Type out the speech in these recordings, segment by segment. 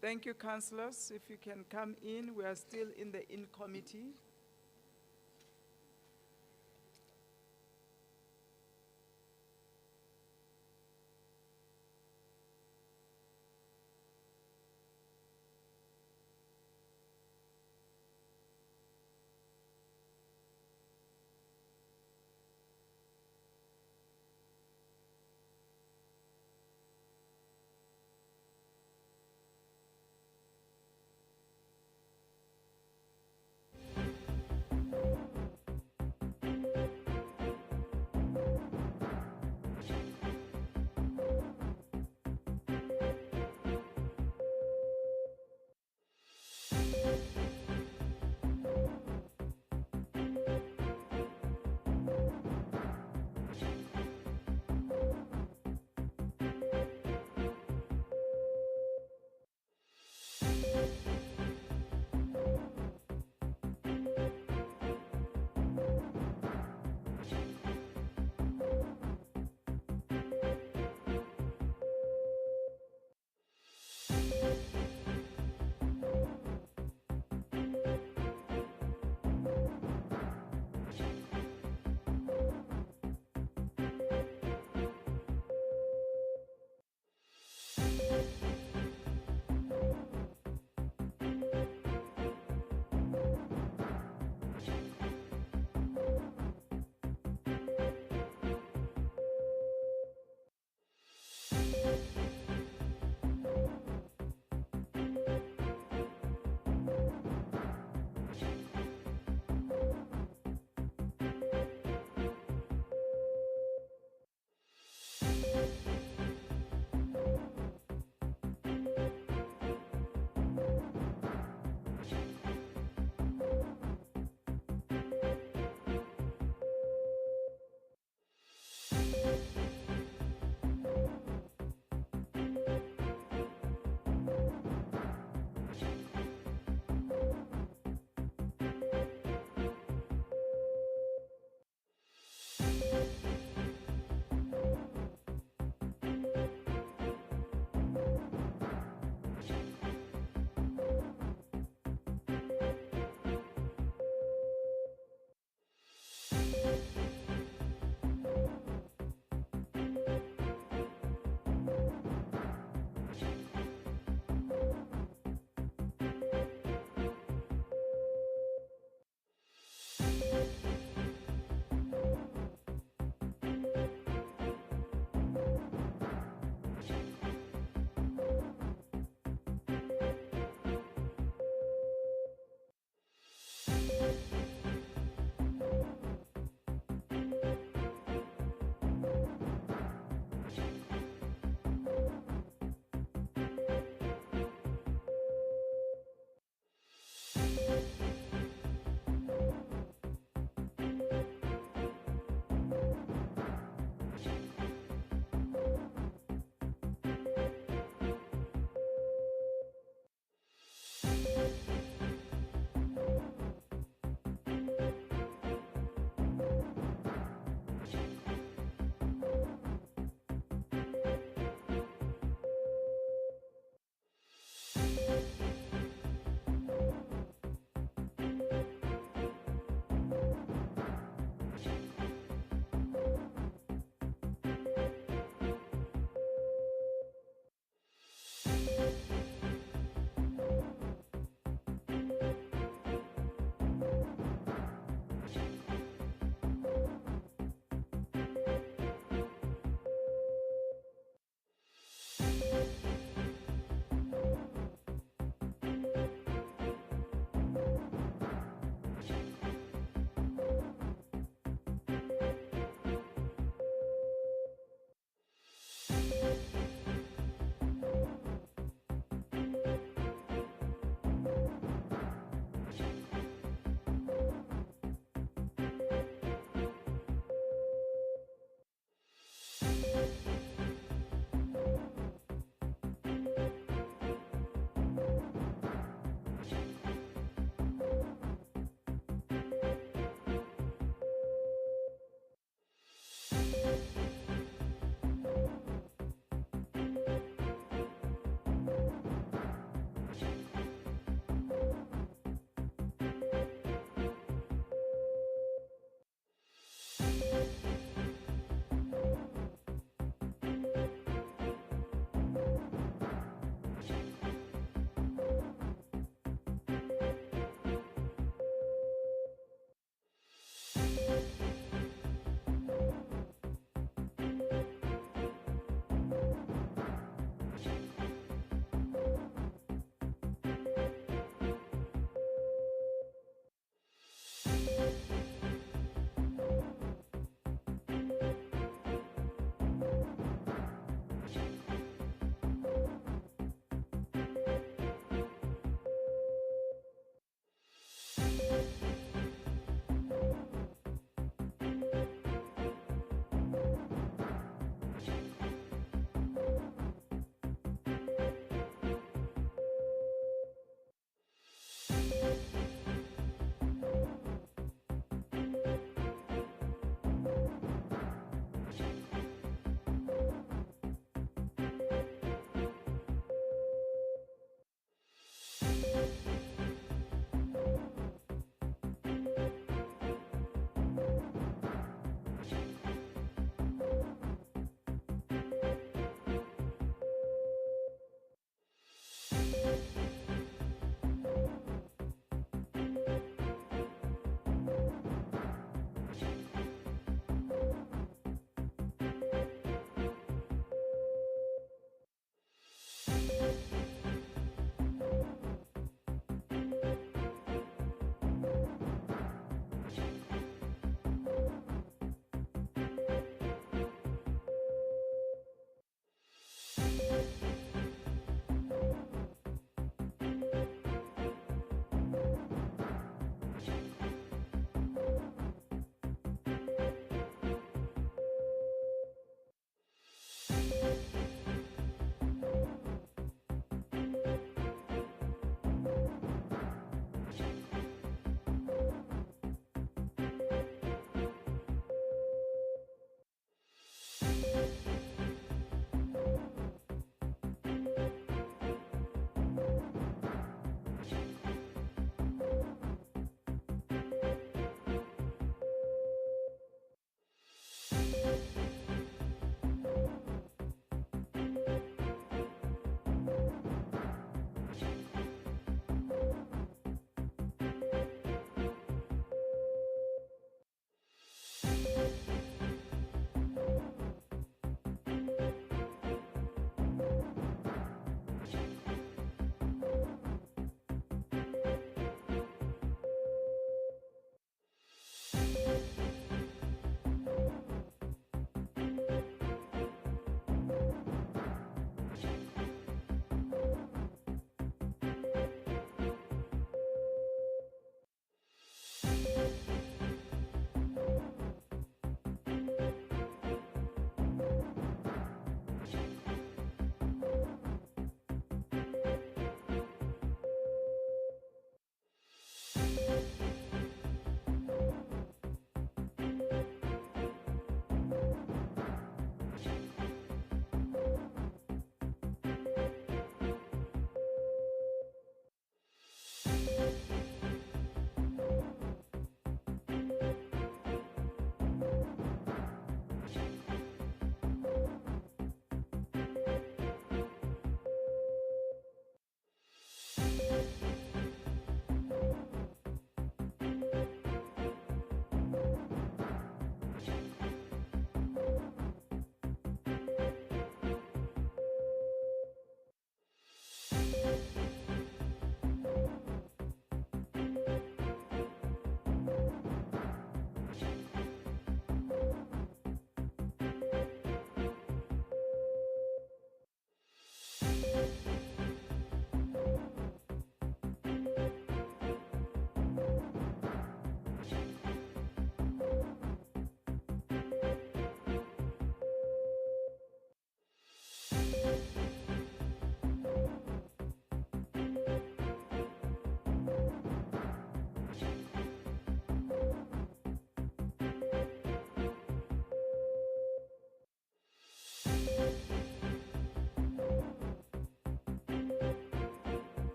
Thank you, councillors. If you can come in, we are still in the in committee.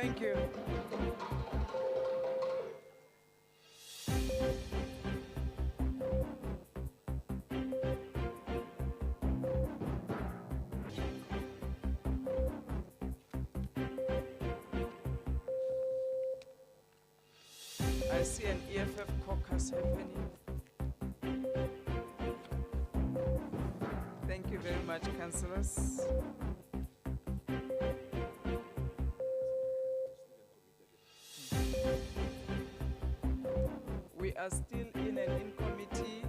Thank you. I see an EFF caucus happening. Thank you very much, councillors. We are still in an in-committee.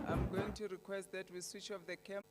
I'm going to request that we switch off the camera.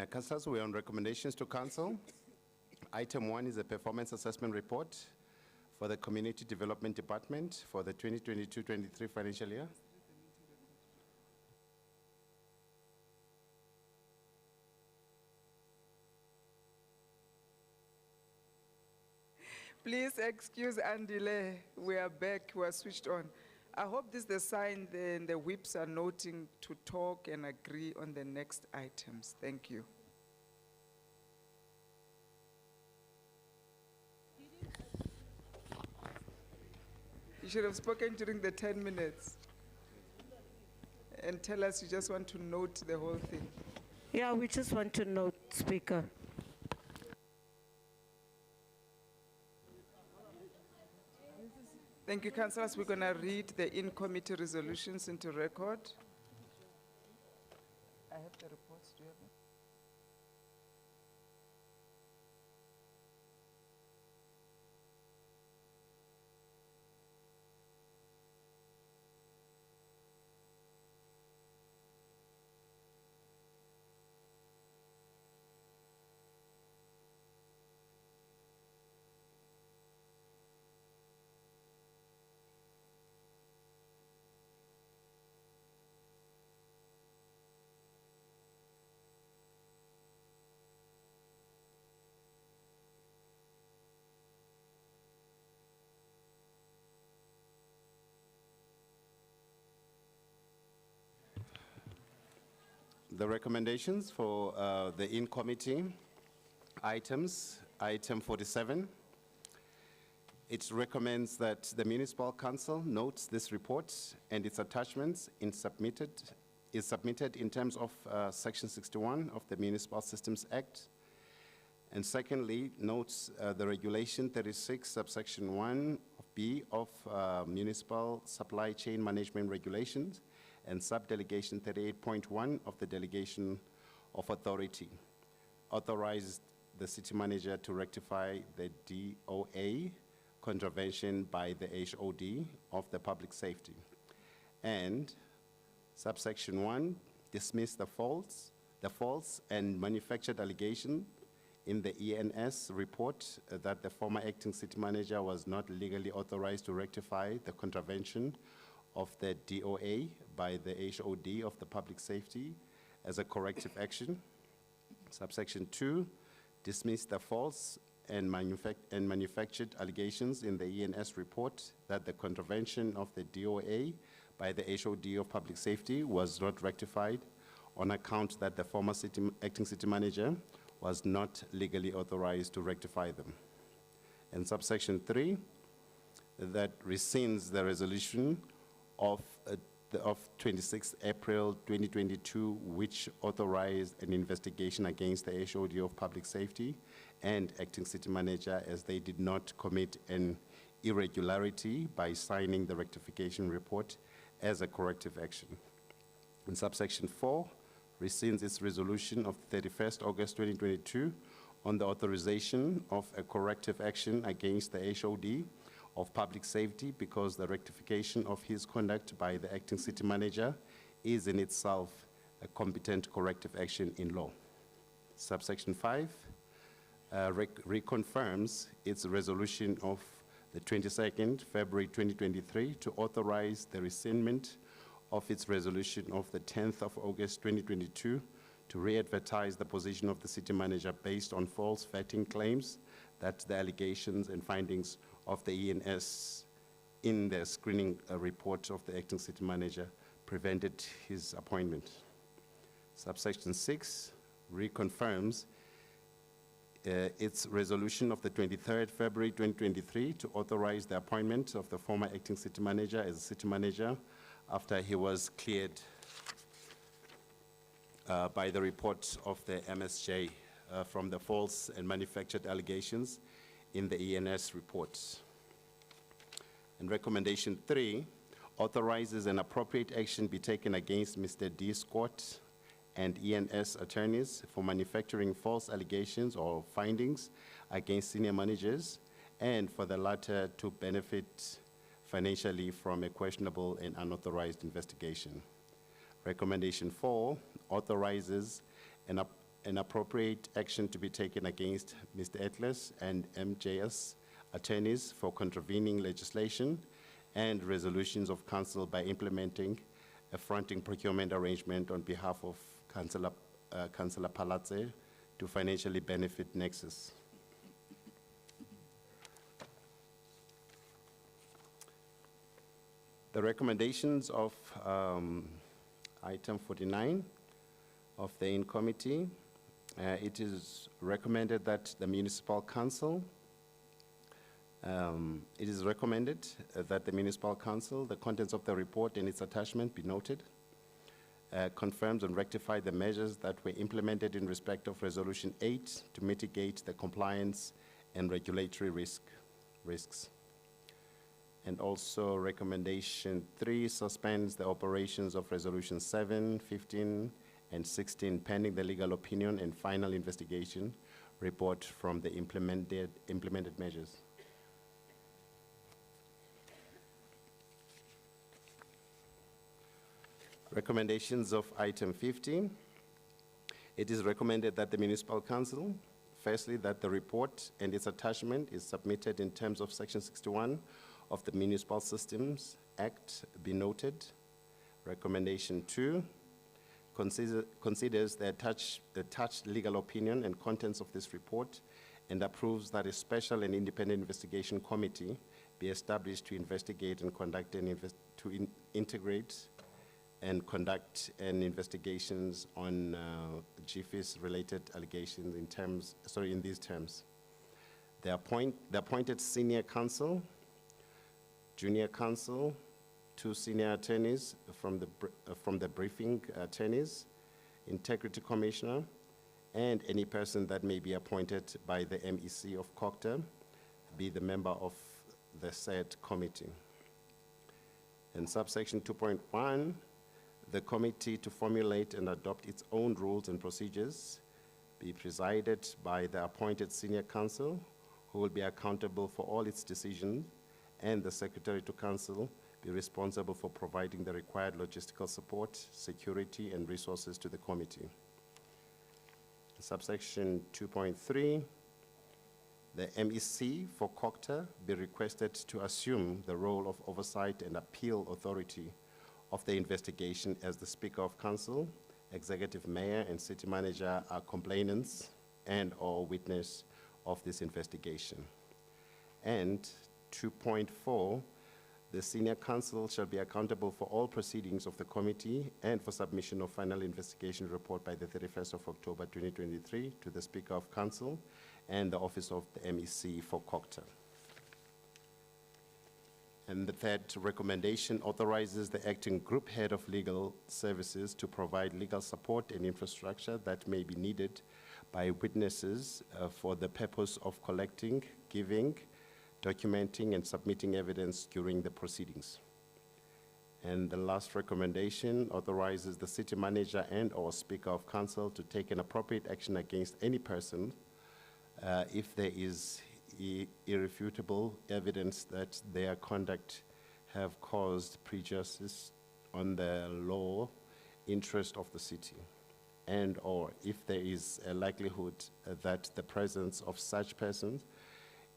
Councillors, we're on recommendations to council. Item 1 is a performance assessment report for the Community Development Department for the 2022-23 financial year. Please excuse Andile. We are back. We are switched on. I hope this is the sign the whips are noting to talk and agree on the next items. Thank you. You should have spoken during the 10 minutes and tell us you just want to note the whole thing. Yeah, we just want to note, Speaker. Thank you, councillors. We're going to read the in-committee resolutions into record. I have the reports. Do you have them? The recommendations for the in-committee items, item 47. It recommends that the Municipal Council notes this report and its attachments is submitted in terms of Section 61 of the Municipal Systems Act. And secondly, notes the Regulation 36, subsection 1B of Municipal Supply Chain Management Regulations, and sub-delegation 38.1 of the Delegation of Authority authorized the city manager to rectify the DOA contravention by the HOD of the public safety. And subsection 1, dismiss the false and manufactured allegation in the ENS report that the former acting city manager was not legally authorized to rectify the contravention of the DOA by the HOD of the public safety as a corrective action. Subsection 2, dismiss the false and manufactured allegations in the ENS report that the contravention of the DOA by the HOD of public safety was not rectified on account that the former acting city manager was not legally authorized to rectify them. And subsection 3, that rescinds the resolution of 26th April 2022, which authorized an investigation against the HOD of Public Safety and acting city manager as they did not commit an irregularity by signing the rectification report as a corrective action. In subsection 4, rescinds its resolution of 31st August 2022 on the authorization of a corrective action against the HOD of Public Safety because the rectification of his conduct by the acting city manager is in itself a competent corrective action in law. Subsection 5 reconfirms its resolution of the 22nd February 2023 to authorize the rescindment of its resolution of the 10th of August 2022 to re-advertise the position of the city manager based on false vetting claims that the allegations and findings of the ENS in the screening report of the acting city manager prevented his appointment. Subsection 6 reconfirms its resolution of the 23rd February 2023 to authorize the appointment of the former acting city manager as a city manager after he was cleared by the report of the MSJ from the false and manufactured allegations in the ENS reports. And recommendation 3 authorizes an appropriate action be taken against Mr. D. Scott and ENS attorneys for manufacturing false allegations or findings against senior managers, and for the latter to benefit financially from a questionable and unauthorized investigation. Recommendation 4 authorizes an appropriate action to be taken against Mr. Atlas and MJS attorneys for contravening legislation and resolutions of council by implementing a fronting procurement arrangement on behalf of Councillor Palatse to financially benefit Nexus. The recommendations of item 49 of the in-committee, it is recommended that the municipal council, it is recommended that the municipal council, the contents of the report and its attachment be noted, confirms and rectify the measures that were implemented in respect of Resolution 8 to mitigate the compliance and regulatory risks. And also recommendation 3 suspends the operations of Resolution 7, 15, and 16 pending the legal opinion and final investigation report from the implemented measures. Recommendations of item 15. It is recommended that the municipal council, firstly, that the report and its attachment is submitted in terms of Section 61 of the Municipal Systems Act be noted. Recommendation 2, considers the attached legal opinion and contents of this report and approves that a special and independent investigation committee be established to investigate and conduct integrate and conduct investigations on GFIS-related allegations in these terms. The appointed senior counsel, junior counsel, 2 senior attorneys from the briefing attorneys, integrity commissioner, and any person that may be appointed by the MEC of COCTA be the member of the said committee. In subsection 2.1, the committee to formulate and adopt its own rules and procedures be presided by the appointed senior counsel, who will be accountable for all its decisions, and the secretary to council be responsible for providing the required logistical support, security, and resources to the committee. Subsection 2.3, the MEC for COCTA be requested to assume the role of oversight and appeal authority of the investigation as the Speaker of Council, Executive Mayor, and City Manager are complainants and/or witness of this investigation. And 2.4, the Senior Counsel shall be accountable for all proceedings of the committee and for submission of final investigation report by the 31st of October 2023 to the Speaker of Council and the Office of the MEC for COCTA. And the third recommendation authorizes the acting group head of legal services to provide legal support and infrastructure that may be needed by witnesses for the purpose of collecting, giving, documenting, and submitting evidence during the proceedings. And the last recommendation authorizes the city manager and/or Speaker of Council to take an appropriate action against any person if there is irrefutable evidence that their conduct have caused prejudice on the law interest of the city, and/or if there is a likelihood that the presence of such persons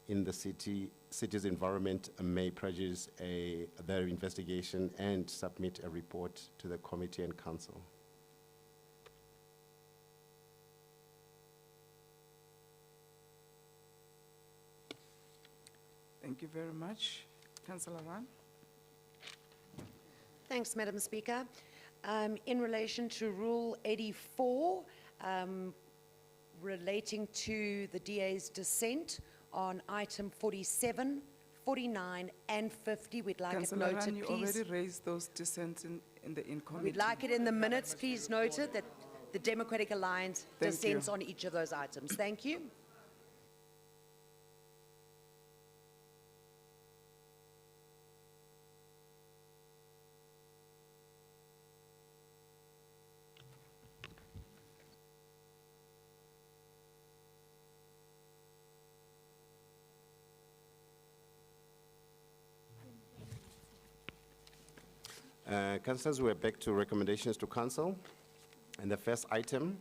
in the city's environment may prejudice their investigation, and submit a report to the committee and council. Thank you very much. Councillor Wan. Thanks, Madam Speaker. In relation to Rule 84, relating to the DA's dissent on item 47, 49, and 50, we'd like Councillor it Wan, noted, you please. already raised those dissents in the in-committee. We'd like it in the minutes, please noted, that the Democratic Alliance Thank dissents you. on each of those items. Thank you. Councillors, we're back to recommendations to council. And the first item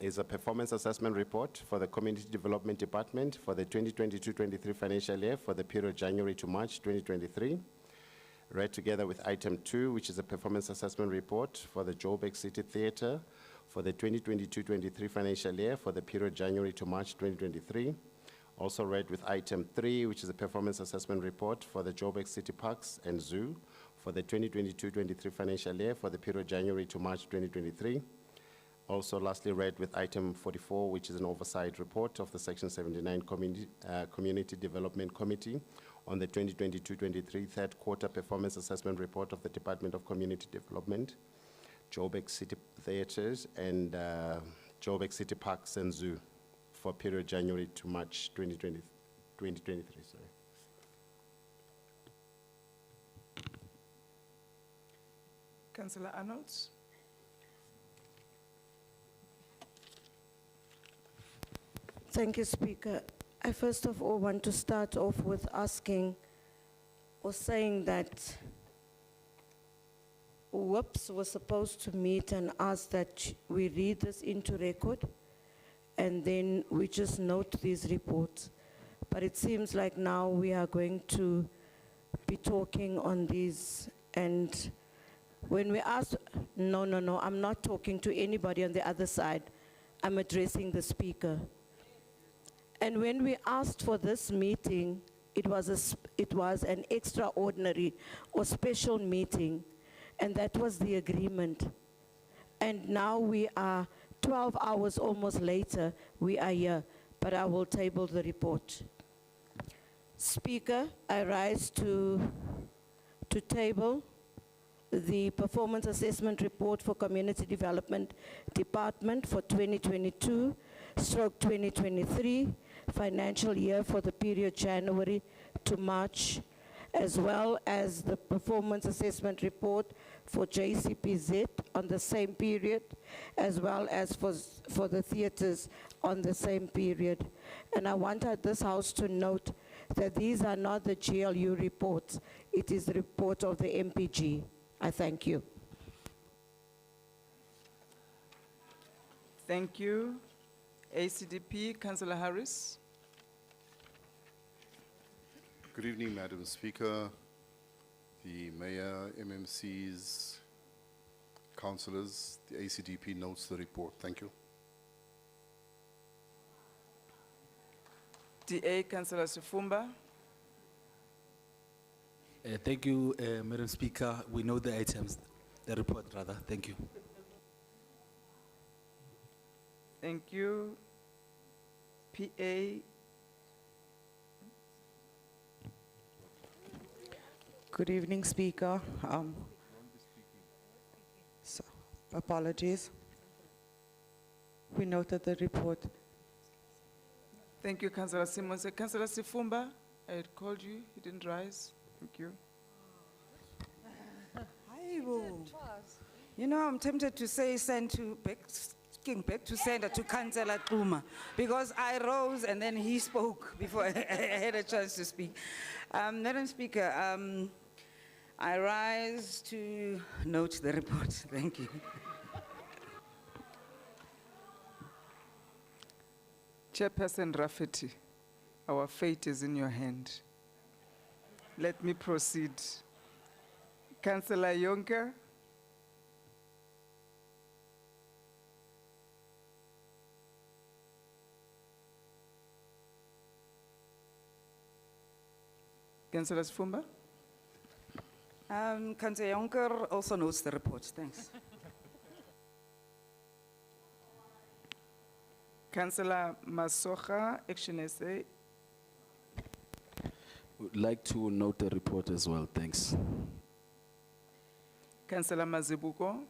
is a performance assessment report for the Community Development Department for the 2022-23 financial year for the period January to March 2023. Read together with item 2, which is a performance assessment report for the Joburg City Theatre for the 2022-23 financial year for the period January to March 2023. Also read with item 3, which is a performance assessment report for the Joburg City Parks and Zoo for the 2022-23 financial year for the period January to March 2023. Also lastly read with item 44, which is an oversight report of the Section 79 Community Development Committee on the 2022-23 third quarter performance assessment report of the Department of Community Development, Joburg City Theatres, and Joburg City Parks and Zoo for period January to March 2023. Sorry. Councillor Arnold? Thank you, Speaker. I first of all want to start off with asking or saying that WIPS was supposed to meet and ask that we read this into record and then we just note these reports. But it seems like now we are going to be talking on these, and when we ask, no, I'm not talking to anybody on the other side. I'm addressing the Speaker. And when we asked for this meeting, it was an extraordinary or special meeting, and that was the agreement. And now we are 12 hours almost later, we are here, but I will table the report. Speaker, I rise to table the performance assessment report for Community Development Department for 2022/2023 financial year for the period January to March, as well as the performance assessment report for JCPZ on the same period, as well as for the theatres on the same period. And I want this House to note that these are not the GLU reports. It is the report of the MPG. I thank you. Thank you. ACDP, Councillor Harris. Good evening, Madam Speaker, the Mayor, MMCs, councillors. The ACDP notes the report. Thank you. DA, Councillor Sifumba. Thank you, Madam Speaker. We know the items, the report rather. Thank you. Thank you. PA. Good evening, Speaker. Apologies. We noted the report. Thank you, Councillor Simmons. Councillor Sifumba, I had called you, you didn't rise. Thank you. You know, I'm tempted to say send to back to sender to Councillor Xuma, because I rose and then he spoke before I had a chance to speak. Madam Speaker, I rise to note the report. Thank you. Chairperson Rafferty, our fate is in your hand. Let me proceed. Councillor Yonker. Councillor Sifumba. Councillor Jonker also notes the report. Thanks. Councillor Masocha, Action SA. Would like to note the report as well. Thanks. Councillor Mazibuko.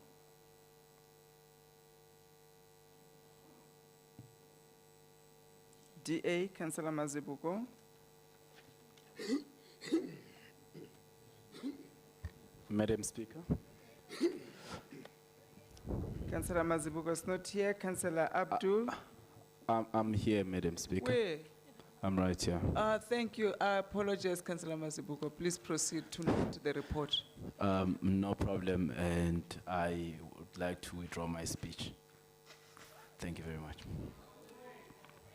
DA, Councillor Mazibuko. Madam Speaker. Councillor Mazibuko is not here. Councillor Abdul. I'm here, Madam Speaker. Where? I'm right here. Thank you. I apologize, Councillor Mazibuko. Please proceed to note the report. No problem, and I would like to withdraw my speech. Thank you very much.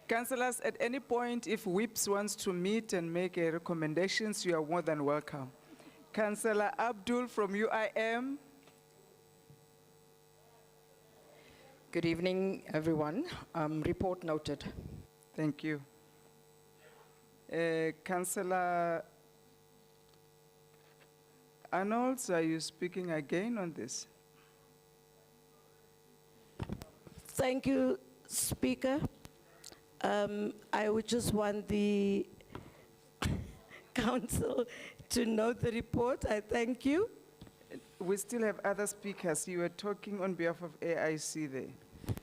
Councillors, at any point, if whips wants to meet and make recommendations, you are more than welcome. Councillor Abdul from UIM. Good evening, everyone. Report noted. Thank you. Councillor Arnolds, are you speaking again on this? Thank you, Speaker. I would just want the council to note the report. I thank you. We still have other speakers. You were talking on behalf of AIC there.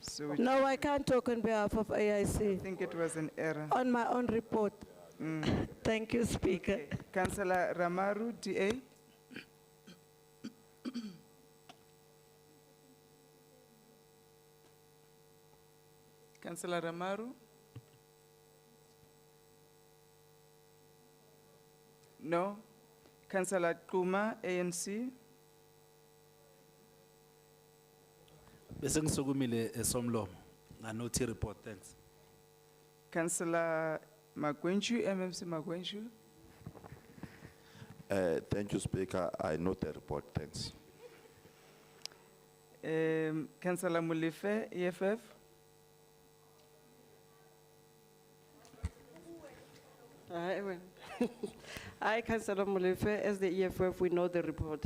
So No, I can't talk on behalf of I AIC. think it was an error. On my own report. Thank you, Speaker. Okay. Councillor Ramaru, DA. Councillor Ramaru? No. Councillor Kuma, ANC. Bese ngisukumile eSomlomo. Nganothi report, thanks. Councillor Magwenju, MMC Magwenju. Thank you, Speaker. I note the report. Thanks. Councillor Mulife, EFF. Hi, Councillor Molefe. As the EFF, we know the report.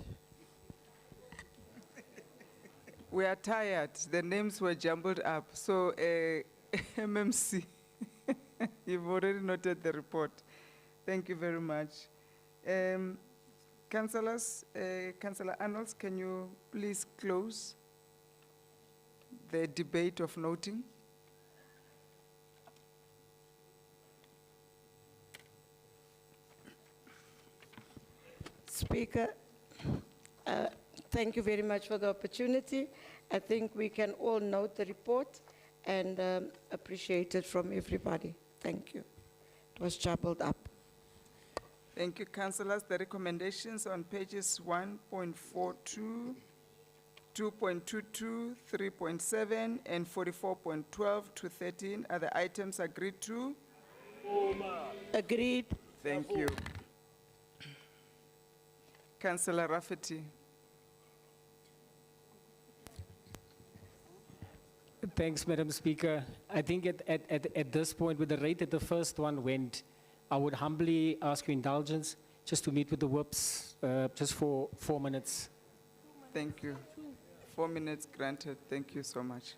We are tired. The names were jumbled up. So, MMC, you've already noted the report. Thank you very much. Councillors, Councillor Arnolds, can you please close the debate of noting? Speaker, thank you very much for the opportunity. I think we can all note the report and appreciate it from everybody. Thank you. It was jumbled up. Thank you, councillors. The recommendations on pages 1.42, 2.22, 3.7, and 44.12 to 13 are the items agreed to. Agreed. Thank you. Councillor Rafferty. Thanks, Madam Speaker. I think at this point, with the rate that the first one went, I would humbly ask your indulgence just to meet with the whips just for 4 minutes. Thank you. 4 minutes granted. Thank you so much.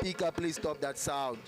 Speaker, please stop that sound.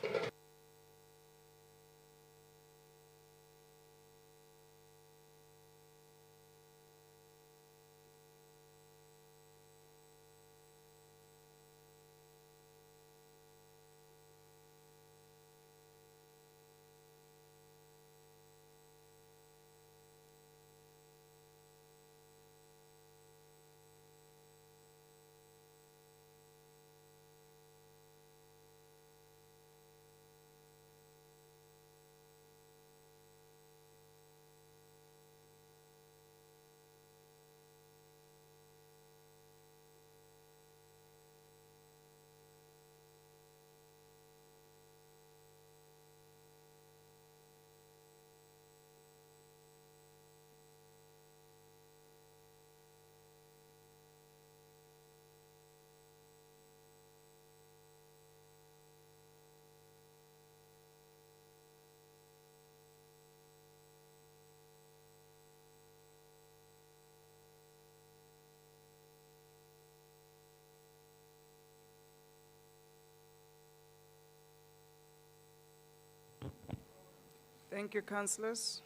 Thank you, councillors.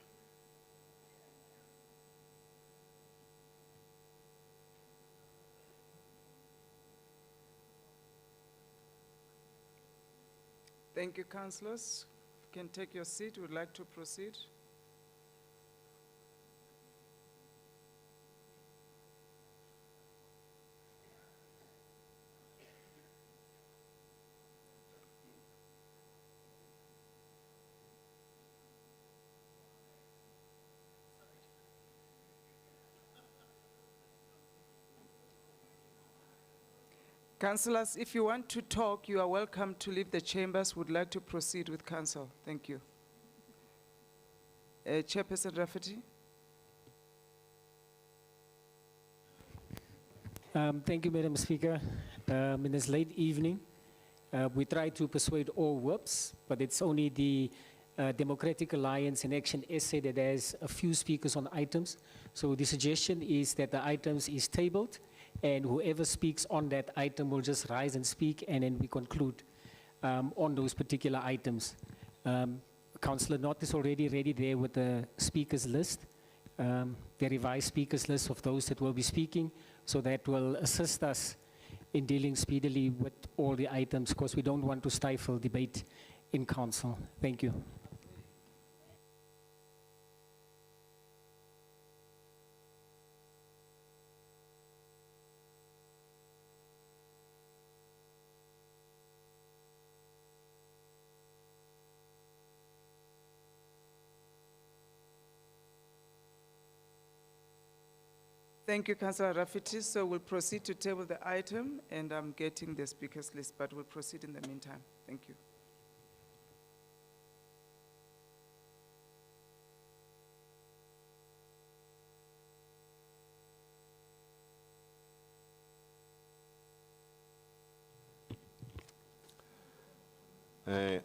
Thank you, councillors. You can take your seat. Would like to proceed? Councillors, if you want to talk, you are welcome to leave the chambers. Would like to proceed with council. Thank you. Chairperson Rafferty. Thank you, Madam Speaker. In this late evening, we try to persuade all whips, but it's only the Democratic Alliance and Action SA that has a few speakers on items. So the suggestion is that the items is tabled, and whoever speaks on that item will just rise and speak, and then we conclude on those particular items. Councillor Knott is already ready there with the speakers list, the revised speakers list of those that will be speaking, so that will assist us in dealing speedily with all the items, because we don't want to stifle debate in council. Thank you. Thank you, Councillor Rafferty. So we'll proceed to table the item, and I'm getting the speakers list, but we'll proceed in the meantime. Thank you.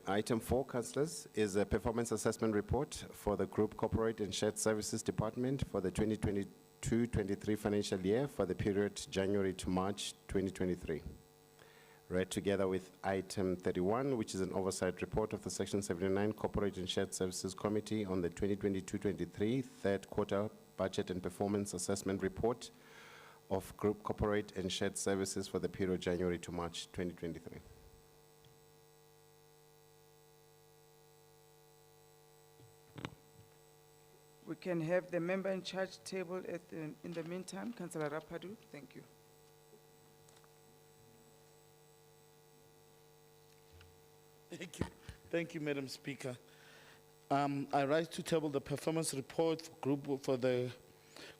Item 4, councillors, is a performance assessment report for the Group Corporate and Shared Services Department for the 2022-23 financial year for the period January to March 2023. Read together with item 31, which is an oversight report of the Section 79 Corporate and Shared Services Committee on the 2022-23 third quarter budget and performance assessment report of Group Corporate and Shared Services for the period January to March 2023. We can have the member in charge table in the meantime. Councillor Rapadu, thank you. Thank you, Madam Speaker. I rise to table the performance report for the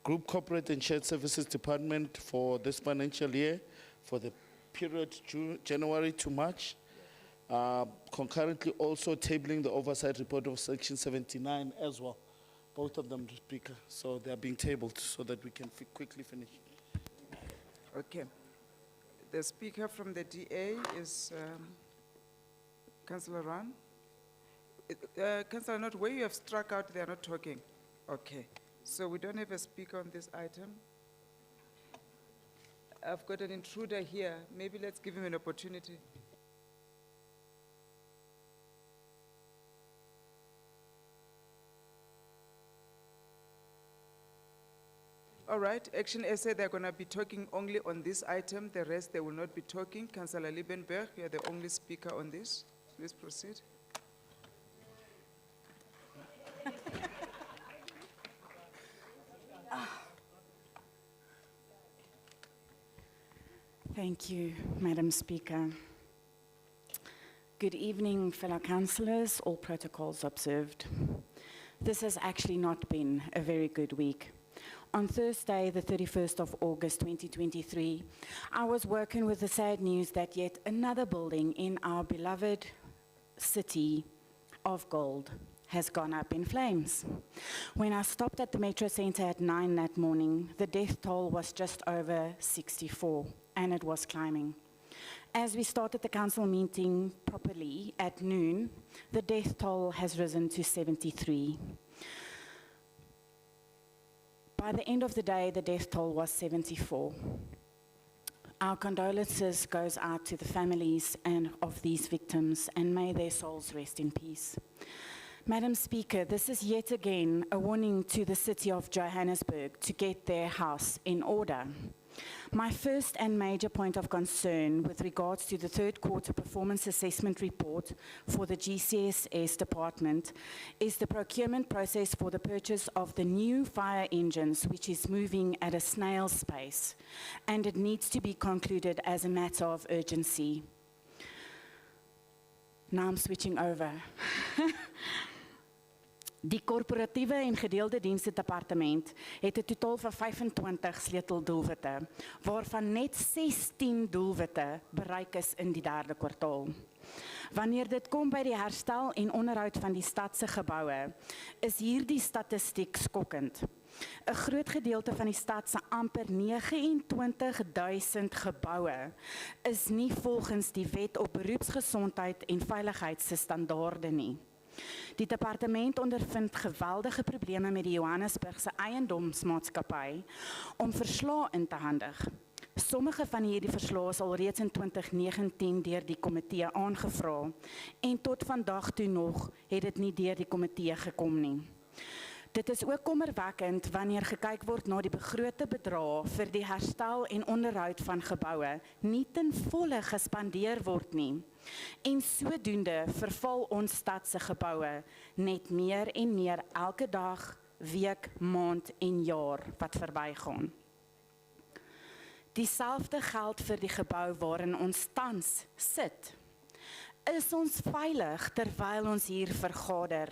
Group Corporate and Shared Services Department for this financial year for the period January to March. Concurrently also tabling the oversight report of Section 79 as well. Both of them, Speaker. So they are being tabled so that we can quickly finish. Okay. The speaker from the DA is Councillor Ran. Councillor Knott, where you have struck out, they are not talking. Okay. So we don't have a speaker on this item. I've got an intruder here. Maybe let's give him an opportunity. All right, Action SA, they're gonna be talking only on this item, the rest they will not be talking. Councillor Liebenberg, you're the only speaker on this. Please proceed. Thank you, Madam Speaker. Good evening, fellow councillors, all protocols observed. This has actually not been a very good week. On Thursday, the 31st of August 2023, I was working with the sad news that yet another building in our beloved city of gold has gone up in flames. When I stopped at the Metro Centre at 9 that morning, the death toll was just over 64, and it was climbing. As we started the council meeting properly at noon, the death toll has risen to 73. By the end of the day, the death toll was 74. Our condolences goes out to the families of these victims, and may their souls rest in peace. Madam Speaker, this is yet again a warning to the city of Johannesburg to get their house in order. My first and major point of concern with regards to the third quarter performance assessment report for the GCSS department is the procurement process for the purchase of the new fire engines, which is moving at a snail's pace, and it needs to be concluded as a matter of urgency. Now I'm switching over. Die korporatiewe en gedeelde dienste departement het 'n totaal van 25 sleuteldoelwitte, waarvan net 16 doelwitte bereik is in die derde kwartaal. Wanneer dit kom by die herstel en onderhoud van die stadse geboue, is hierdie statistiek skokkend. 'n Groot gedeelte van die stad se amper 29,000 geboue is nie volgens die wet op beroepsgesondheid en veiligheid se standaarde nie. Die departement ondervind geweldige probleme met die Johannesburgse eiendomsmaatskappy om verslae in te handig. Sommige van hierdie verslae is al reeds in 2019 deur die komitee aangevra en tot vandag toe nog het dit nie deur die komitee gekom nie. Dit is ook kommerwekkend wanneer gekyk word na die begrote bedrae vir die herstel en onderhoud van geboue nie ten volle gespandeer word nie. En sodoende verval ons stadse geboue net meer en meer elke dag, week, maand en jaar wat verbygaan. Dieselfde geld vir die gebou waarin ons tans sit. Is ons veilig terwyl ons hier vergader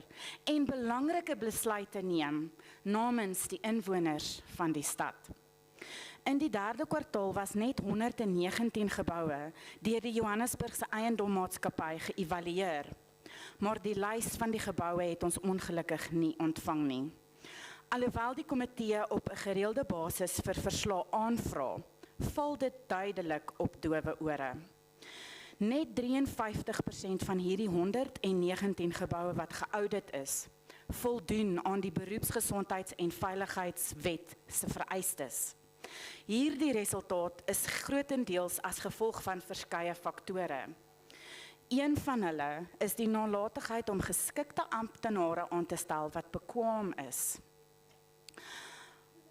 en belangrike besluite neem namens die inwoners van die stad? In die derde kwartaal was net 119 geboue deur die Johannesburgse eiendommaatskappy geëvalueer, maar die lys van die geboue het ons ongelukkig nie ontvang nie. Alhoewel die komitee op 'n gereelde basis vir verslae aanvra, val dit duidelik op dowe ore. Net 53% van hierdie 119 geboue wat geaudit is, voldoen aan die beroepsgesondheids- en veiligheidswet se vereistes. Hierdie resultaat is grootendeels as gevolg van verskeie faktore. Een van hulle is die nalatigheid om geskikte amptenare aan te stel wat bekwaam is.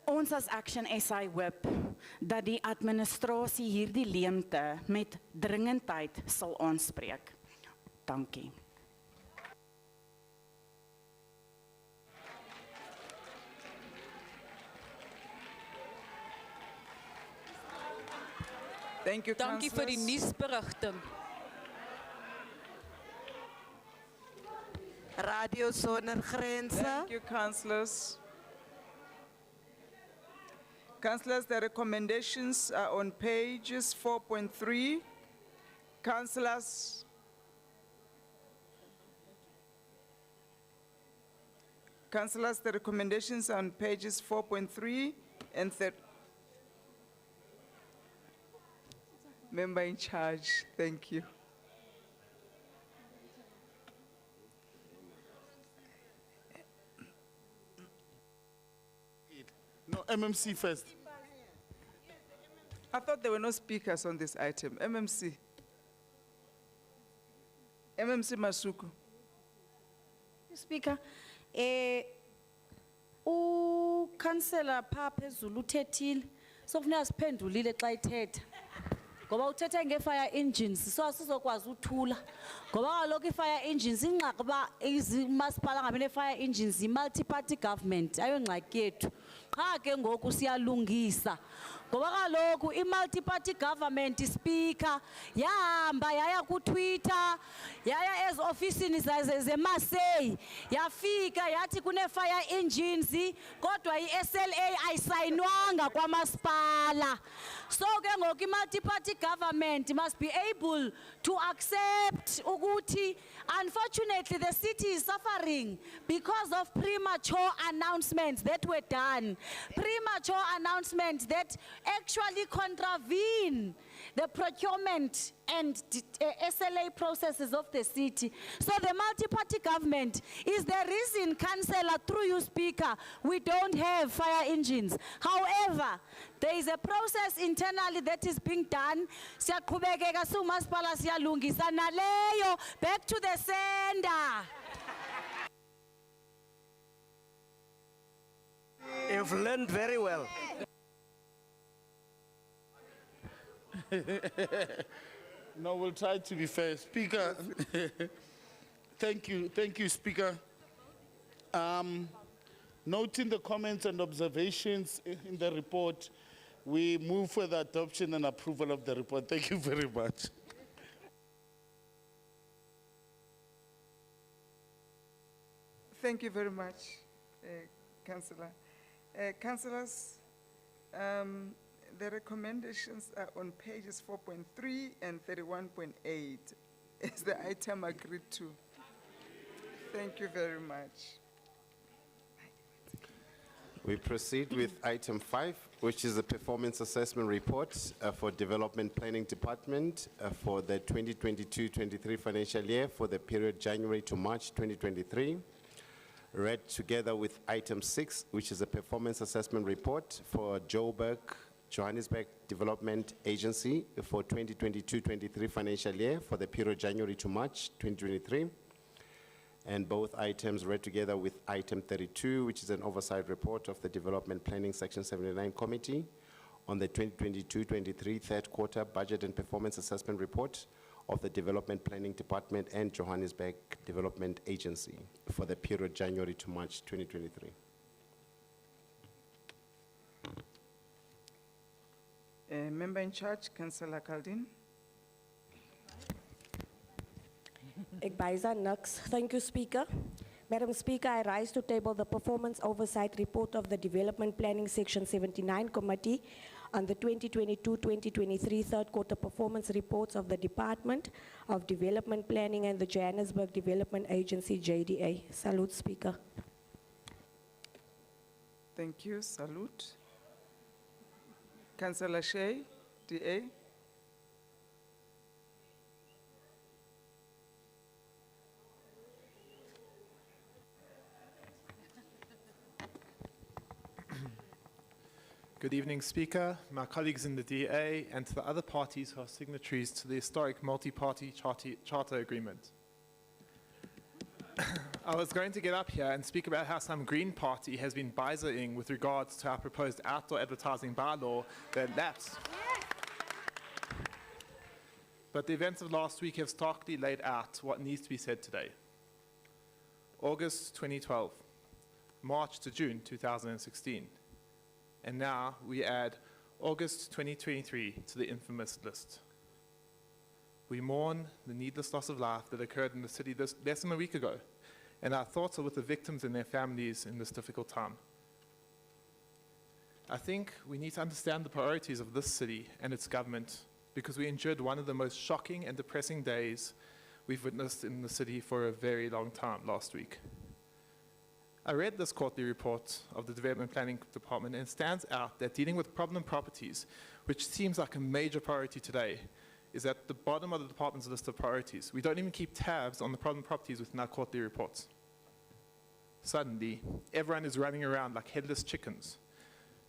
Ons as Action SA hoop dat die administrasie hierdie leemte met dringendheid sal aanspreek. Dankie. Thank you, Dankie vir die councillors. nuusberigting. Radio Sonder Grense. Thank you, councillors. Councillors, the recommendations are on pages 4.3. Councillors, the recommendations are on pages 4.3 and 30. Member in charge, thank you. No, MMC first. I thought there were no speakers on this item. MMC. MMC Masuku. Speaker, Councillor Papa Zulu Tetil, so kufuneka siphendulile xa ithetha. Ngoba uthetha nge-fire engines, so asizokwazi uthula. Ngoba kaloku i-fire engines ingxaki uba umasipala angabi ne-fire engines i-multi-party government, ayongxaki yethu. Qha ke ngoku siyalungisa. Ngoba kaloku i-multi-party government speaker yahamba yaya ku-Twitter, yaya ezi-ofisini zeMarseille, yafika yathi kune-fire engines, kodwa i-SLA ayisayinwanga kwamasipala. So ke ngoku i-multi-party government must be able to accept ukuthi unfortunately the city is suffering because of premature announcements that were done. Premature announcements that actually contravene the procurement and SLA processes of the city. So the multi-party government is the reason, Councillor, through you speaker, we don't have fire engines. However, there is a process internally that is being done. Siyaqhubekeka sumasipala siyalungisa naleyo, back to the sender. You've learned very well. No, we'll try to be fair. Speaker, thank you, Speaker. Noting the comments and observations in the report, we move for the adoption and approval of the report. Thank you very much. Thank you very much, Councillor. Councillors, the recommendations are on pages 4.3 and 31.8. Is the item agreed to? Thank you very much. We proceed with item 5, which is the performance assessment report for Development Planning Department for the 2022-23 financial year for the period January to March 2023. Read together with item 6, which is a performance assessment report for Johannesburg Development Agency for 2022-23 financial year for the period January to March 2023. And both items read together with item 32, which is an oversight report of the Development Planning Section 79 Committee on the 2022-23 third quarter budget and performance assessment report of the Development Planning Department and Johannesburg Development Agency for the period January to March 2023. Member in charge, Councillor Kaldin. Ekbaiza Nux. Thank you, Speaker. Madam Speaker, I rise to table the performance oversight report of the Development Planning Section 79 Committee on the 2022-2023 third quarter performance reports of the Department of Development Planning and the Johannesburg Development Agency, JDA. Salute, Speaker. Thank you. Salute. Councillor Shea, DA. Good evening, Speaker, my colleagues in the DA, and to the other parties who are signatories to the historic multi-party charter agreement. I was going to get up here and speak about how some Green Party has been bizaing with regards to our proposed outdoor advertising bylaw that lapsed. But the events of last week have starkly laid out what needs to be said today. August 2012, March to June 2016. And now we add August 2023 to the infamous list. We mourn the needless loss of life that occurred in the city less than a week ago, and our thoughts are with the victims and their families in this difficult time. I think we need to understand the priorities of this city and its government, because we endured one of the most shocking and depressing days we've witnessed in the city for a very long time last week. I read this quarterly report of the Development Planning Department, and it stands out that dealing with problem properties, which seems like a major priority today, is at the bottom of the department's list of priorities. We don't even keep tabs on the problem properties within our quarterly reports. Suddenly, everyone is running around like headless chickens,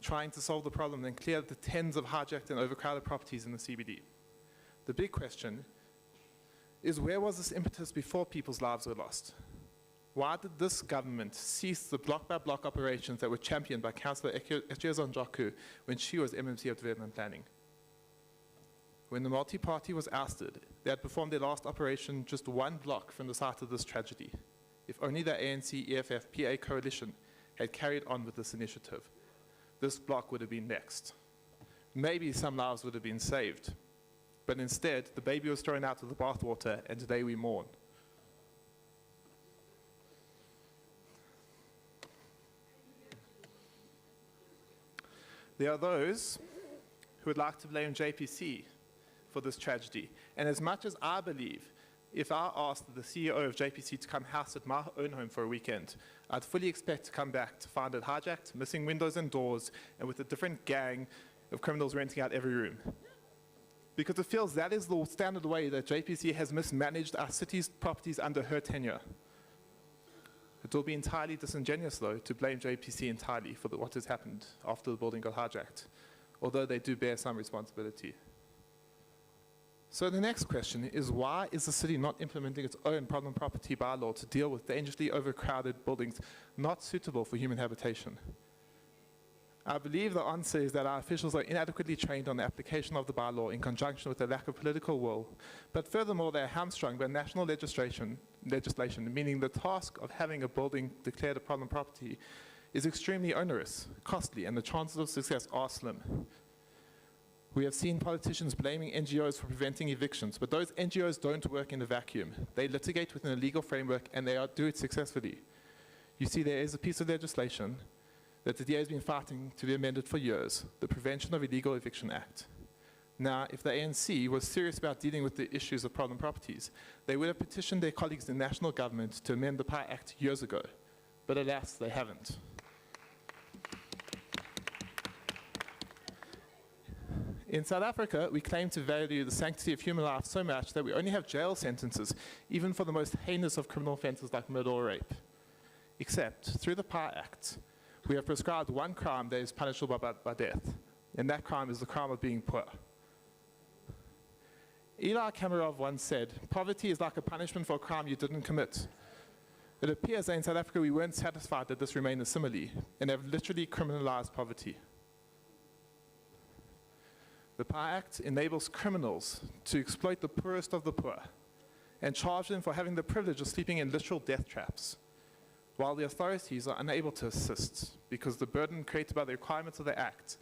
trying to solve the problem and clear the tens of hijacked and overcrowded properties in the CBD. The big question is, where was this impetus before people's lives were lost? Why did this government cease the block-by-block operations that were championed by Councillor Echezon when she was MMC of Development Planning? When the multi-party was ousted, they had performed their last operation just one block from the site of this tragedy. If only the ANC EFF PA coalition had carried on with this initiative, this block would have been next. Maybe some lives would have been saved, but instead the baby was thrown out with the bathwater, and today we mourn. There are those who would like to blame JPC for this tragedy. And as much as I believe, if I asked the CEO of JPC to come house at my own home for a weekend, I'd fully expect to come back to find it hijacked, missing windows and doors, and with a different gang of criminals renting out every room. Because it feels that is the standard way that JPC has mismanaged our city's properties under her tenure. It will be entirely disingenuous, though, to blame JPC entirely for what has happened after the building got hijacked, although they do bear some responsibility. So the next question is, why is the city not implementing its own problem property bylaw to deal with dangerously overcrowded buildings not suitable for human habitation? I believe the answer is that our officials are inadequately trained on the application of the bylaw in conjunction with a lack of political will, but furthermore they are hamstrung by national legislation, meaning the task of having a building declared a problem property is extremely onerous, costly, and the chances of success are slim. We have seen politicians blaming NGOs for preventing evictions, but those NGOs don't work in a vacuum. They litigate within a legal framework, and they do it successfully. You see, there is a piece of legislation that the DA has been fighting to be amended for years, the Prevention of Illegal Eviction Act. Now, if the ANC was serious about dealing with the issues of problem properties, they would have petitioned their colleagues in national government to amend the PI Act years ago. But alas, they haven't. In South Africa, we claim to value the sanctity of human life so much that we only have jail sentences, even for the most heinous of criminal offences like murder or rape. Except, through the PI Act, we have prescribed one crime that is punishable by death, and that crime is the crime of being poor. Eli Kamarov once said, "Poverty is like a punishment for a crime you didn't commit." It appears that in South Africa we weren't satisfied that this remained a simile, and have literally criminalized poverty. The PI Act enables criminals to exploit the poorest of the poor and charge them for having the privilege of sleeping in literal death traps, while the authorities are unable to assist because the burden created by the requirements of the Act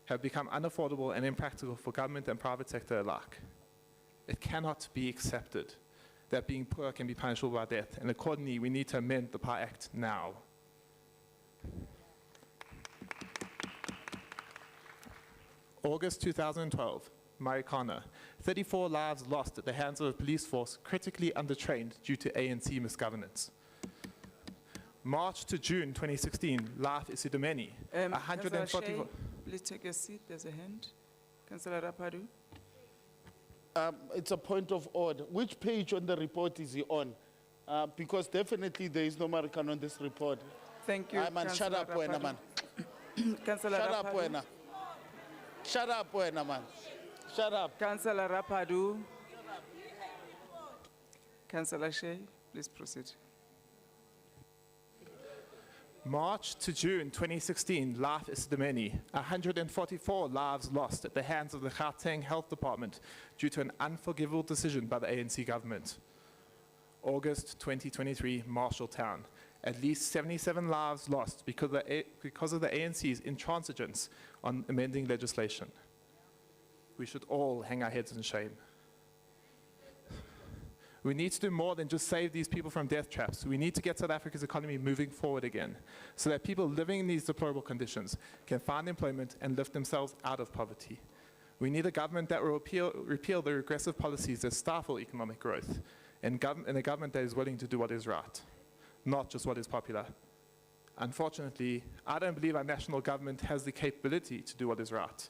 have become unaffordable and impractical for government and private sector alike. It cannot be accepted that being poor can be punishable by death, and accordingly we need to amend the PI Act now. August 2012, Marikana, 34 lives lost at the hands of a police force critically undertrained due to ANC misgovernance. March to June 2016, Life Isidumeni, 144. Please take a seat, there's a hand. Councillor Rapadu. It's a point of order. Which page on the report is he on? Because definitely there is no Marikana on this report. Thank you, Man, shut up, Wena, man. Councillor Shut up, Rapadu. Wena. Shut up, Wena, man. Shut up. Councillor Rapadu. Councillor Shea, please proceed. March to June 2016, Life Isidumeni, 144 lives lost at the hands of the Gauteng Health Department due to an unforgivable decision by the ANC government. August 2023, Marshalltown, at least 77 lives lost because of the ANC's intransigence on amending legislation. We should all hang our heads in shame. We need to do more than just save these people from death traps. We need to get South Africa's economy moving forward again so that people living in these deplorable conditions can find employment and lift themselves out of poverty. We need a government that will repeal the regressive policies that stifle economic growth and a government that is willing to do what is right, not just what is popular. Unfortunately, I don't believe our national government has the capability to do what is right.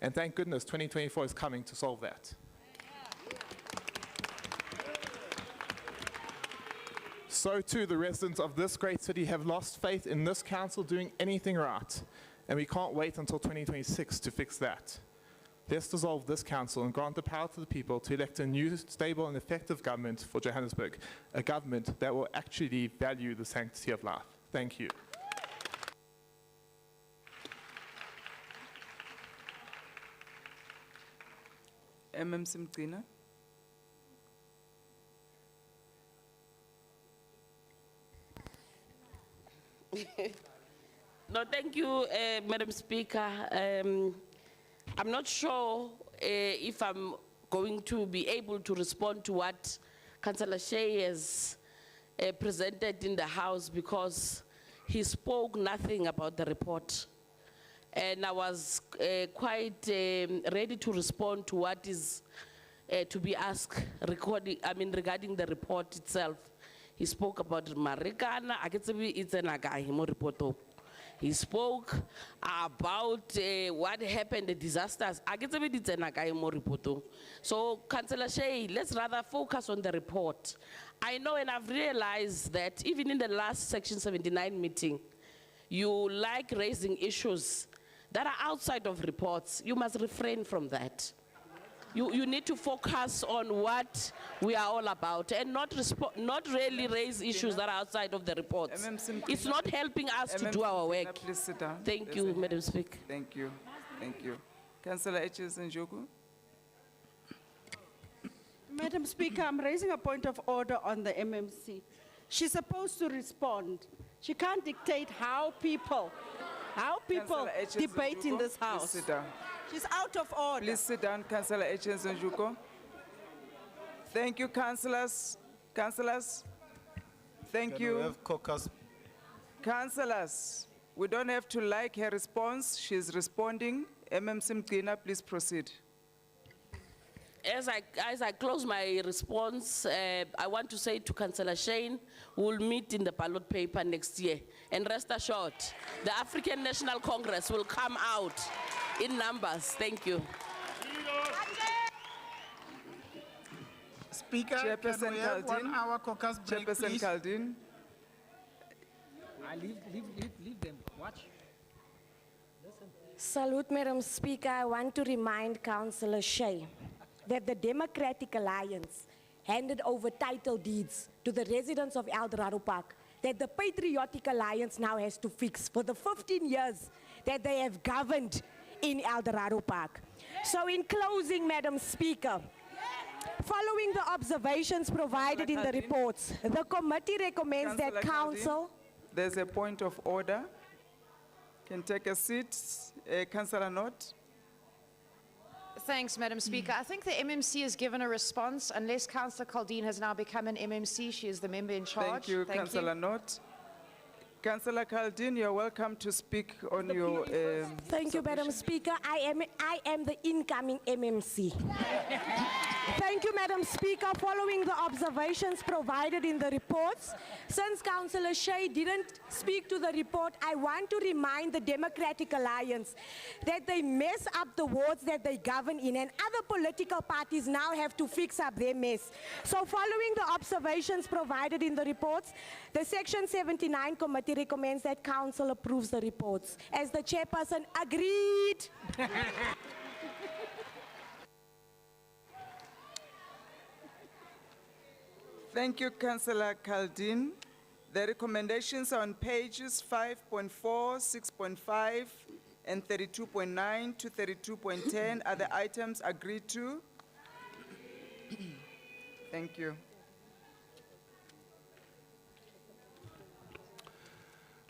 And thank goodness 2024 is coming to solve that. So too, the residents of this great city have lost faith in this council doing anything right, and we can't wait until 2026 to fix that. Let's dissolve this council and grant the power to the people to elect a new, stable and effective government for Johannesburg, a government that will actually value the sanctity of life. Thank you. MMC Mgcina. No, thank you, Madam Speaker. I'm not sure if I'm going to be able to respond to what Councillor Shea has presented in the House because he spoke nothing about the report. And I was quite ready to respond to what is to be asked regarding the report itself. He spoke about Marikana, it's an agai, more report. He spoke about what happened, the disasters. It's an agai, more report. So, Councillor Shea, let's rather focus on the report. I know and I've realized that even in the last Section 79 meeting, you like raising issues that are outside of reports. You must refrain from that. You need to focus on what we are all about and not really raise issues that are outside of the reports. It's not helping us to do our work. Please sit down. Thank you, Madam Speaker. Thank you. Thank you. Councillor Etches Njoku. Madam Speaker, I'm raising a point of order on the MMC. She's supposed to respond. She can't dictate how people Councillor Etches debate in Njoku, this please house. sit down. She's out of order. Please sit down, Councillor Etches Njoku. Thank you, councillors. Councillors. Thank you. We have caucus. Councillors, we don't have to like her response. She's responding. MMC Mgcina, please proceed. As I close my response, I want to say to Councillor Shane, we'll meet in the ballot paper next year. And rest assured, the African National Congress will come out in numbers. Thank you. Speaker, can Chairperson we have 1 hour caucus break, Chairperson please? Kaldin. Leave them. Watch. Salute, Madam Speaker. I want to remind Councillor Shea that the Democratic Alliance handed over title deeds to the residents of Eldorado Park that the Patriotic Alliance now has to fix for the 15 years that they have governed in Eldorado Park. So in closing, Madam Speaker, following the observations provided in the reports, the committee recommends that Council... There's a point of order. Can take a seat. Councillor Nott. Thanks, Madam Speaker. I think the MMC has given a response. Unless Councillor Kaldin has now become an MMC, she is the member in charge. Thank you, Councillor Nott. Councillor Kaldin, you're welcome to speak on your... Thank you, Madam Speaker. I am the incoming MMC. Thank you, Madam Speaker. Following the observations provided in the reports, since Councillor Shea didn't speak to the report, I want to remind the Democratic Alliance that they mess up the wards that they govern in, and other political parties now have to fix up their mess. So following the observations provided in the reports, the Section 79 committee recommends that Council approves the reports. As the chairperson agreed. Thank you, Councillor Kaldin. The recommendations are on pages 5.4, 6.5, and 32.9 to 32.10. Are the items agreed to? Thank you.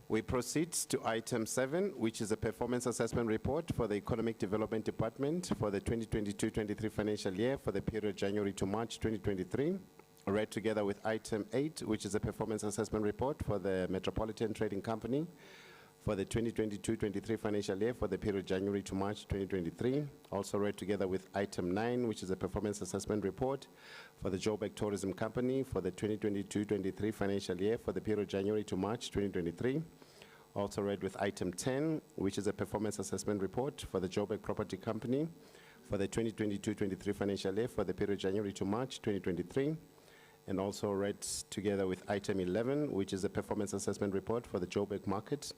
We proceed to item 7, which is a performance assessment report for the Economic Development Department for the 2022-23 financial year for the period January to March 2023. Read together with item 8, which is a performance assessment report for the Metropolitan Trading Company for the 2022-23 financial year for the period January to March 2023. Also read together with item 9, which is a performance assessment report for the Joburg Tourism Company for the 2022-23 financial year for the period January to March 2023. Also read with item 10, which is a performance assessment report for the Joburg Property Company for the 2022-23 financial year for the period January to March 2023. And also read together with item 11, which is a performance assessment report for the Joburg Market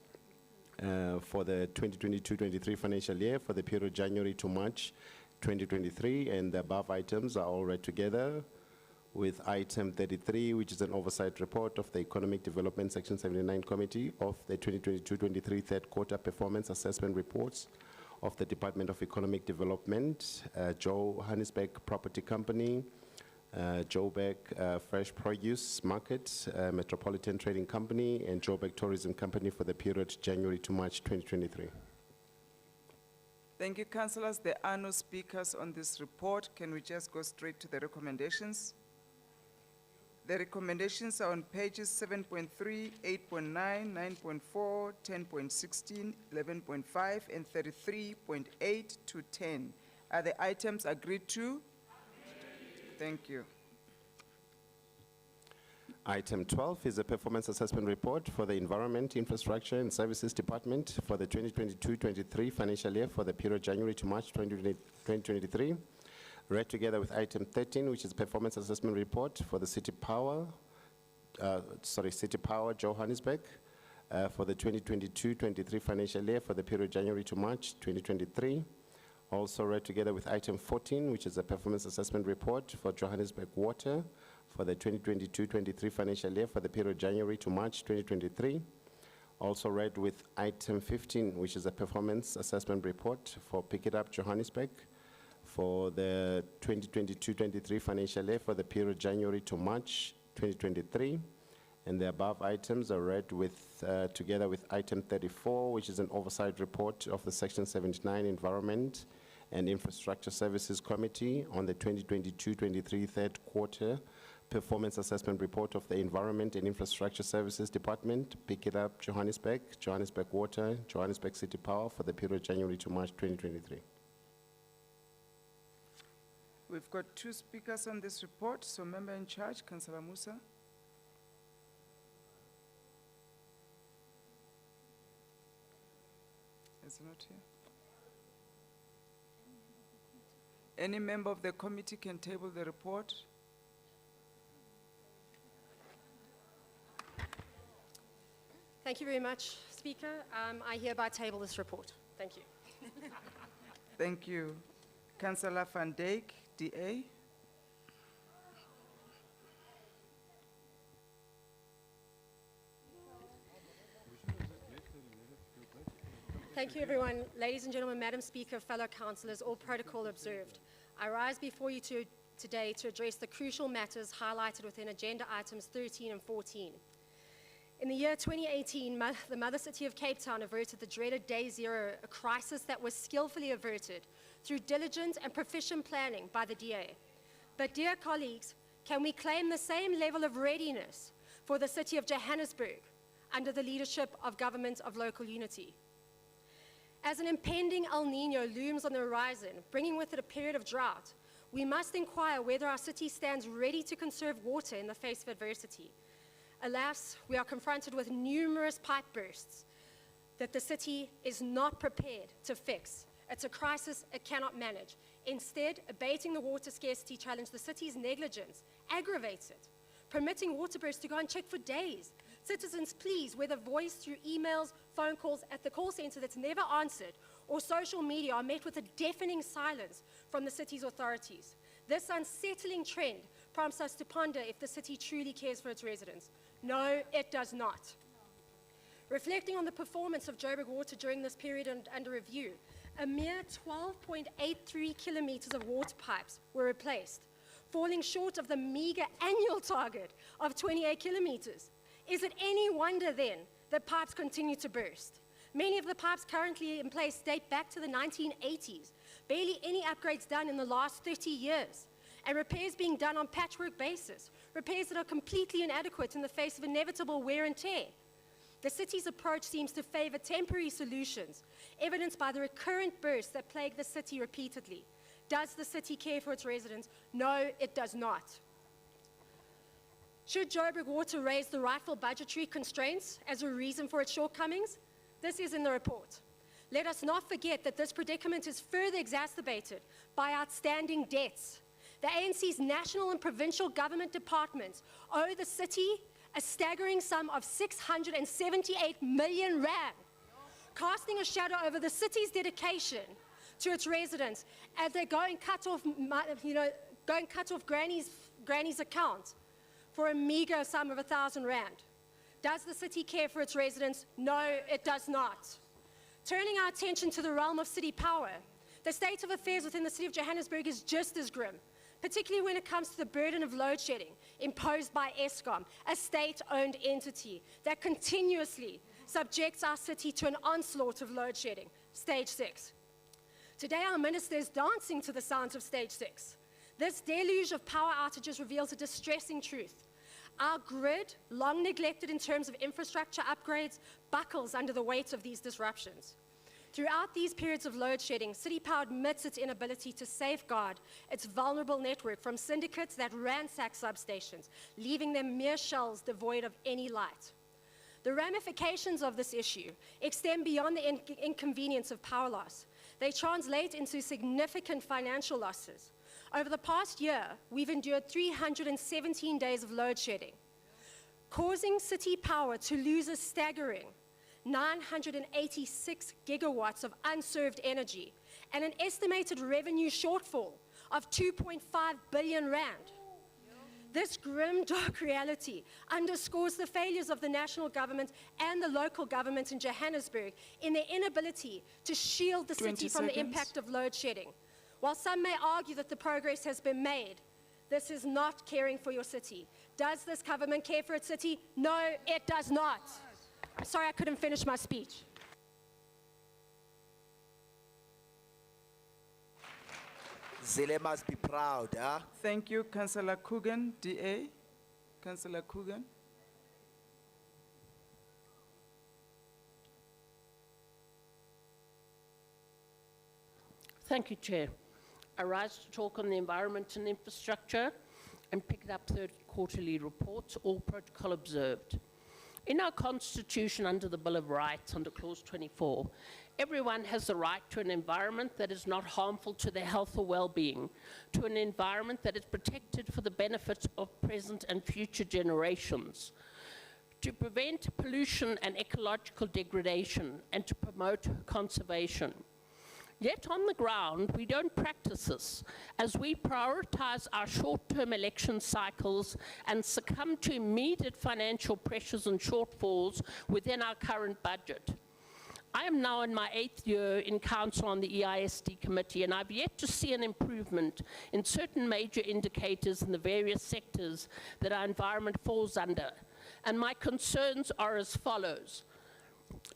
for the 2022-23 financial year for the period January to March 2023, and the above items are all read together with item 33, which is an oversight report of the Economic Development Section 79 Committee of the 2022-23 third quarter performance assessment reports of the Department of Economic Development, Johannesburg Property Company, Joburg Fresh Produce Market, Metropolitan Trading Company, and Joburg Tourism Company for the period January to March 2023. Thank you, councillors. There are no speakers on this report. Can we just go straight to the recommendations? The recommendations are on pages 7.3, 8.9, 9.4, 10.16, 11.5, and 33.8 to 10. Are the items agreed to? Thank you. Item 12 is a performance assessment report for the Environment, Infrastructure and Services Department for the 2022-23 financial year for the period January to March 2023. Read together with item 13, which is performance assessment report for the City Power Johannesburg for the 2022-23 financial year for the period January to March 2023. Also read together with item 14, which is a performance assessment report for Johannesburg Water for the 2022-23 financial year for the period January to March 2023. Also read with item 15, which is a performance assessment report for Pick It Up Johannesburg for the 2022-23 financial year for the period January to March 2023. And the above items are read with, together with item 34, which is an oversight report of the Section 79 Environment and Infrastructure Services Committee on the 2022-23 third quarter performance assessment report of the Environment and Infrastructure Services Department, Pick It Up Johannesburg, Johannesburg Water, Johannesburg City Power for the period January to March 2023. We've got two speakers on this report, so member in charge, Councillor Musa. Is not here. Any member of the committee can table the report. Thank you very much, Speaker. I hereby table this report. Thank you. Thank you. Councillor Van Dijk, DA. Thank you, everyone. Ladies and gentlemen, Madam Speaker, fellow councillors, all protocol observed. I rise before you today to address the crucial matters highlighted within agenda items 13 and 14. In the year 2018, the mother city of Cape Town averted the dreaded Day Zero, a crisis that was skillfully averted through diligent and proficient planning by the DA. But dear colleagues, can we claim the same level of readiness for the city of Johannesburg under the leadership of Government of Local Unity? As an impending El Nino looms on the horizon, bringing with it a period of drought, we must inquire whether our city stands ready to conserve water in the face of adversity. Alas, we are confronted with numerous pipe bursts that the city is not prepared to fix. It's a crisis it cannot manage. Instead, abating the water scarcity challenge, the city's negligence aggravates it, permitting water bursts to go unchecked for days. Citizens, please, whether voiced through emails, phone calls at the call center that's never answered, or social media, are met with a deafening silence from the city's authorities. This unsettling trend prompts us to ponder if the city truly cares for its residents. No, it does not. Reflecting on the performance of Joburg Water during this period under review, a mere 12.83 kilometers of water pipes were replaced, falling short of the meager annual target of 28 kilometers. Is it any wonder then that pipes continue to burst? Many of the pipes currently in place date back to the 1980s, barely any upgrades done in the last 30 years, and repairs being done on patchwork basis, repairs that are completely inadequate in the face of inevitable wear and tear. The city's approach seems to favor temporary solutions, evidenced by the recurrent bursts that plague the city repeatedly. Does the city care for its residents? No, it does not. Should Joburg Water raise the rightful budgetary constraints as a reason for its shortcomings? This is in the report. Let us not forget that this predicament is further exacerbated by outstanding debts. The ANC's national and provincial government departments owe the city a staggering sum of 678 million rand, casting a shadow over the city's dedication to its residents as they go and cut off, Granny's account for a meager sum of 1,000 rand. Does the city care for its residents? No, it does not. Turning our attention to the realm of city power, the state of affairs within the city of Johannesburg is just as grim, particularly when it comes to the burden of load shedding imposed by Eskom, a state-owned entity that continuously subjects our city to an onslaught of load shedding, stage 6. Today, our minister is dancing to the sounds of stage 6. This deluge of power outages reveals a distressing truth. Our grid, long neglected in terms of infrastructure upgrades, buckles under the weight of these disruptions. Throughout these periods of load shedding, City Power admits its inability to safeguard its vulnerable network from syndicates that ransack substations, leaving them mere shells devoid of any light. The ramifications of this issue extend beyond the inconvenience of power loss. They translate into significant financial losses. Over the past year, we've endured 317 days of load shedding, causing City Power to lose a staggering 986 gigawatts of unserved energy and an estimated revenue shortfall of 2.5 billion rand. This grim, dark reality underscores the failures of the national government and the local government in Johannesburg in their inability to shield the city from the impact of load shedding. While some may argue that the progress has been made, this is not caring for your city. Does this government care for its city? No, it does not. I'm sorry I couldn't finish my speech. Zille must be proud, huh? Thank you, Councillor Coogan, DA. Councillor Coogan. Thank you, Chair. I rise to talk on the environment and infrastructure and pick it up third quarterly reports, all protocol observed. In our Constitution under the Bill of Rights, under Clause 24, everyone has the right to an environment that is not harmful to their health or well-being, to an environment that is protected for the benefit of present and future generations, to prevent pollution and ecological degradation, and to promote conservation. Yet on the ground, we don't practice this, as we prioritize our short-term election cycles and succumb to immediate financial pressures and shortfalls within our current budget. I am now in my 8th year in council on the EISD committee, and I've yet to see an improvement in certain major indicators in the various sectors that our environment falls under. And my concerns are as follows.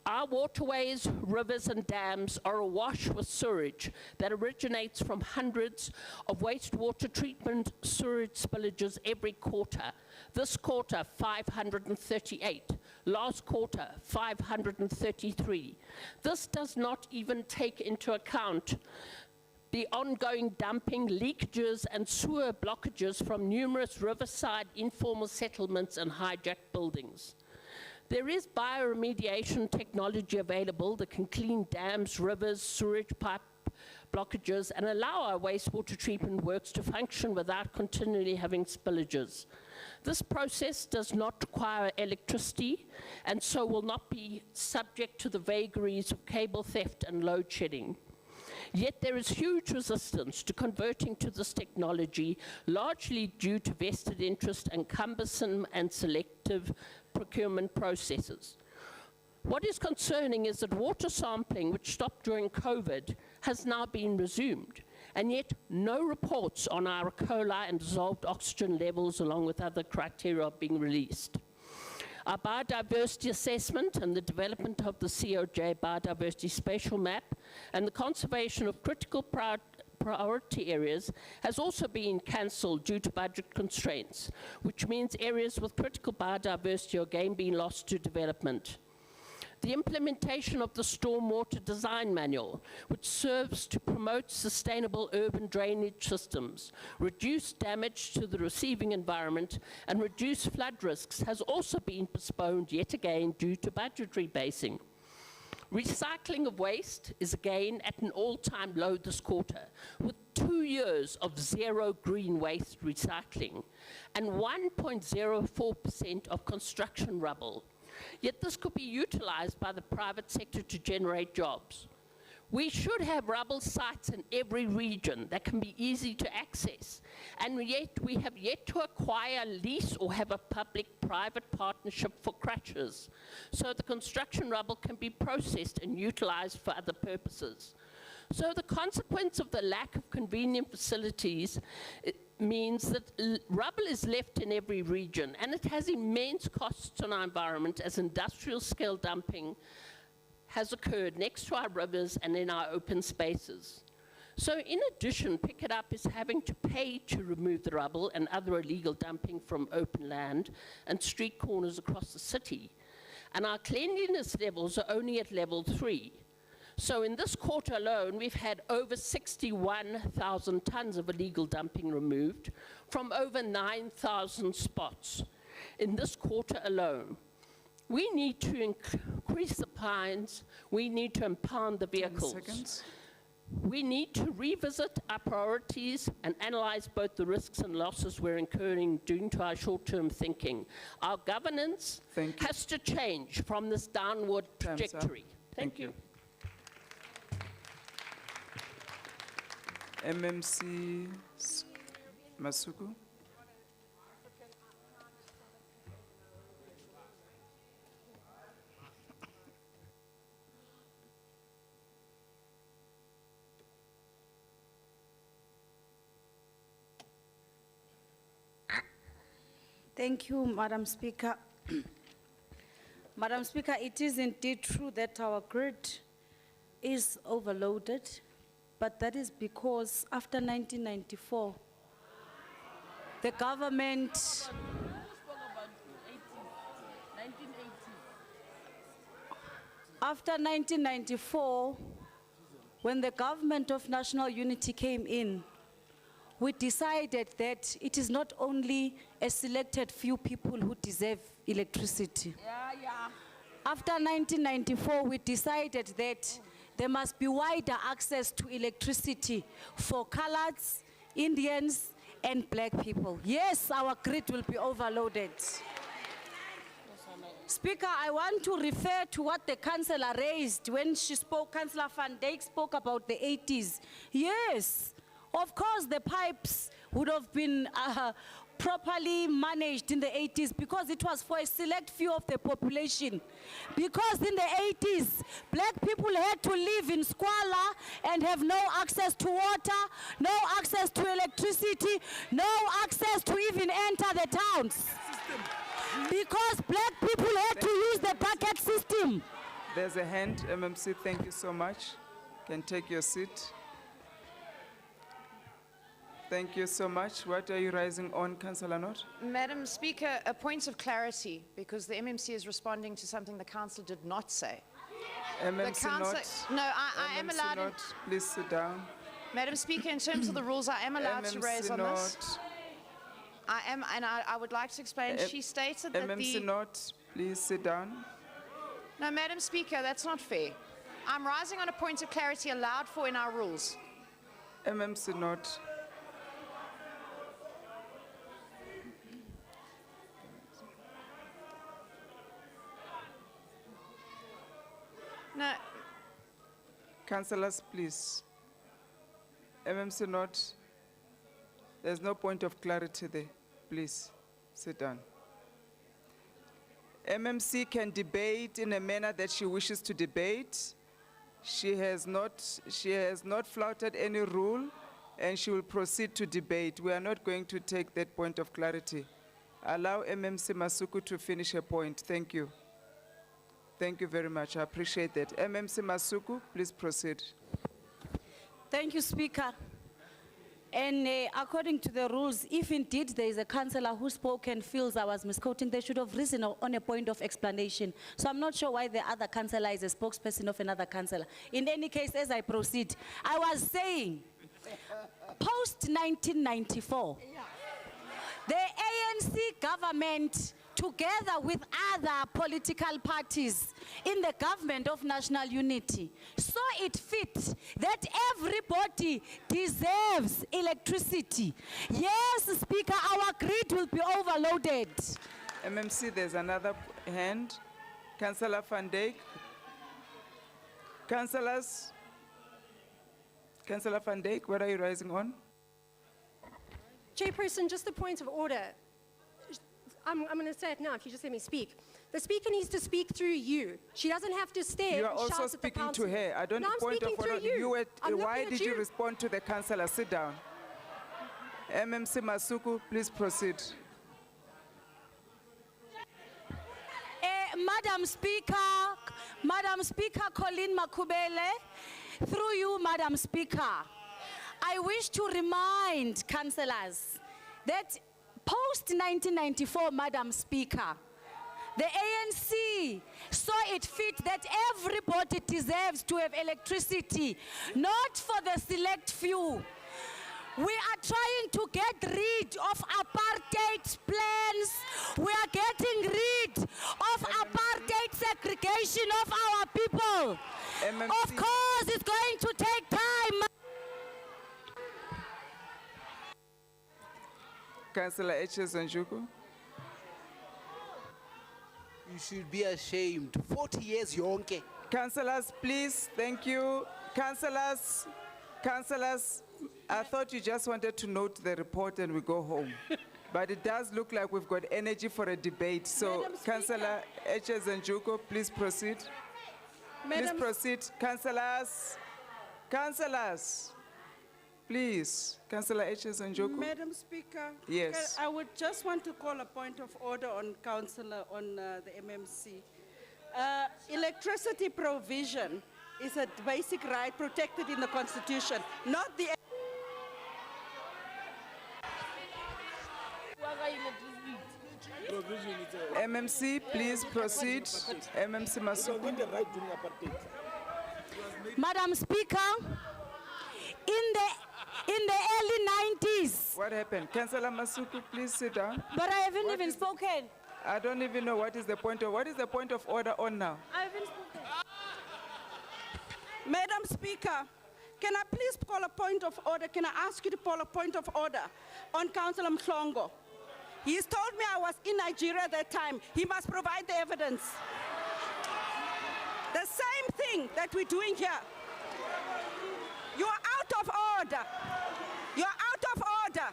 Our waterways, rivers and dams are awash with sewage that originates from hundreds of wastewater treatment sewage spillages every quarter. This quarter, 538. Last quarter, 533. This does not even take into account the ongoing dumping, leakages and sewer blockages from numerous riverside informal settlements and hijacked buildings. There is bioremediation technology available that can clean dams, rivers, sewage pipe blockages, and allow our wastewater treatment works to function without continually having spillages. This process does not require electricity, and so will not be subject to the vagaries of cable theft and load shedding. Yet there is huge resistance to converting to this technology, largely due to vested interest and cumbersome and selective procurement processes. What is concerning is that water sampling, which stopped during COVID, has now been resumed, and yet no reports on our E. coli and dissolved oxygen levels along with other criteria are being released. Our biodiversity assessment and the development of the COJ biodiversity spatial map and the conservation of critical priority areas has also been cancelled due to budget constraints, which means areas with critical biodiversity are again being lost to development. The implementation of the Stormwater Design Manual, which serves to promote sustainable urban drainage systems, reduce damage to the receiving environment, and reduce flood risks, has also been postponed yet again due to budgetary basing. Recycling of waste is again at an all-time low this quarter, with 2 years of zero green waste recycling and 1.04% of construction rubble. Yet this could be utilized by the private sector to generate jobs. We should have rubble sites in every region that can be easy to access, and yet we have yet to acquire, lease, or have a public-private partnership for crushes, so the construction rubble can be processed and utilized for other purposes. So the consequence of the lack of convenient facilities means that rubble is left in every region, and it has immense costs on our environment as industrial scale dumping has occurred next to our rivers and in our open spaces. So in addition, Pick It Up is having to pay to remove the rubble and other illegal dumping from open land and street corners across the city. And our cleanliness levels are only at level 3. So in this quarter alone, we've had over 61,000 tons of illegal dumping removed from over 9,000 spots in this quarter alone. We need to increase the fines. We need to impound the vehicles. 10 seconds. We need to revisit our priorities and analyze both the risks and losses we're incurring due to our short-term thinking. Our governance has to change from this downward trajectory. Thank you. MMC Masuku. Thank you, Madam Speaker. Madam Speaker, it is indeed true that our grid is overloaded, but that is because after 1994, the government after 1994, when the government of national unity came in, we decided that it is not only a selected few people who deserve electricity. After 1994, we decided that there must be wider access to electricity for coloureds, Indians, and black people. Yes, our grid will be overloaded. Speaker, I want to refer to what the councillor raised when she spoke. Councillor Van Dijk spoke about the 80s. Yes. Of course, the pipes would have been properly managed in the 80s because it was for a select few of the population. Because in the 80s, black people had to live in squalor and have no access to water, no access to electricity, no access to even enter the towns. Because black people had to use the bucket system. There's a hand, MMC, thank you so much. Can take your seat. Thank you so much. What are you raising on, Councillor Nott? Madam Speaker, a point of clarity, because the MMC is responding to something the council did not say. MMC Nott. No, I am MMC allowed. Nott, please sit down. Madam Speaker, in terms of the rules, I am allowed to raise on this. Nott. I am, and I would like to explain. She stated that MMC Nott, please sit down. No, Madam Speaker, that's not fair. I'm rising on a point of clarity allowed for in our rules. MMC Nott. No. Councillors, please. MMC Nott, there's no point of clarity there. Please, sit down. MMC can debate in a manner that she wishes to debate. She has not flouted any rule, and she will proceed to debate. We are not going to take that point of clarity. Allow MMC Masuku to finish her point. Thank you. Thank you very much. I appreciate that. MMC Masuku, please proceed. Thank you, Speaker. And according to the rules, if indeed there is a councillor who spoke and feels I was misquoting, they should have risen on a point of explanation. So I'm not sure why the other councillor is a spokesperson of another councillor. In any case, as I proceed, I was saying, post-1994, the ANC government, together with other political parties in the government of national unity, saw it fit that everybody deserves electricity. Yes, Speaker, our grid will be overloaded. MMC, there's another hand. Councillor Van Dijk. Councillors, Councillor Van Dijk, what are you rising on? Chairperson, just a point of order. I'm going to say it now if you just let me speak. The speaker needs to speak through you. She doesn't have to stare You are and also shout at the speaking to council. her. I don't No, I'm point of speaking order. through you. I'm Why looking at did you respond to the councillor? Sit down. MMC Masuku, please proceed. Madam Speaker Colleen Makubele, through you, Madam Speaker, I wish to remind councillors that post-1994, Madam Speaker, the ANC saw it fit that everybody deserves to have electricity, not for the select few. We are trying to get rid of apartheid plans. We are getting rid of apartheid segregation of our people. Of course, it's going to take time. Councillor Etches Njuku. You should be ashamed. 40 years yonke. Councillors, please, thank you. Councillors, I thought you just wanted to note the report and we go home. But it does look like we've got energy for a debate. So, Councillor Etches Njuku, please proceed. Please proceed. Councillors, please. Councillor Etches Njuku. Madam Speaker. Yes. I would just want to call a point of order on Councillor on the MMC. Electricity provision is a basic right protected in the Constitution, not the... MMC, please proceed. MMC Masuku. Madam Speaker, in the early 90s. What happened? Councillor Masuku, please sit down. But I haven't even spoken. I don't even know what is the point of order on now? I haven't spoken. Madam Speaker, can I please call a point of order? Can I ask you to call a point of order on Councillor Mhlongo? He's told me I was in Nigeria at that time. He must provide the evidence. The same thing that we're doing here. You are out of order. You are out of order.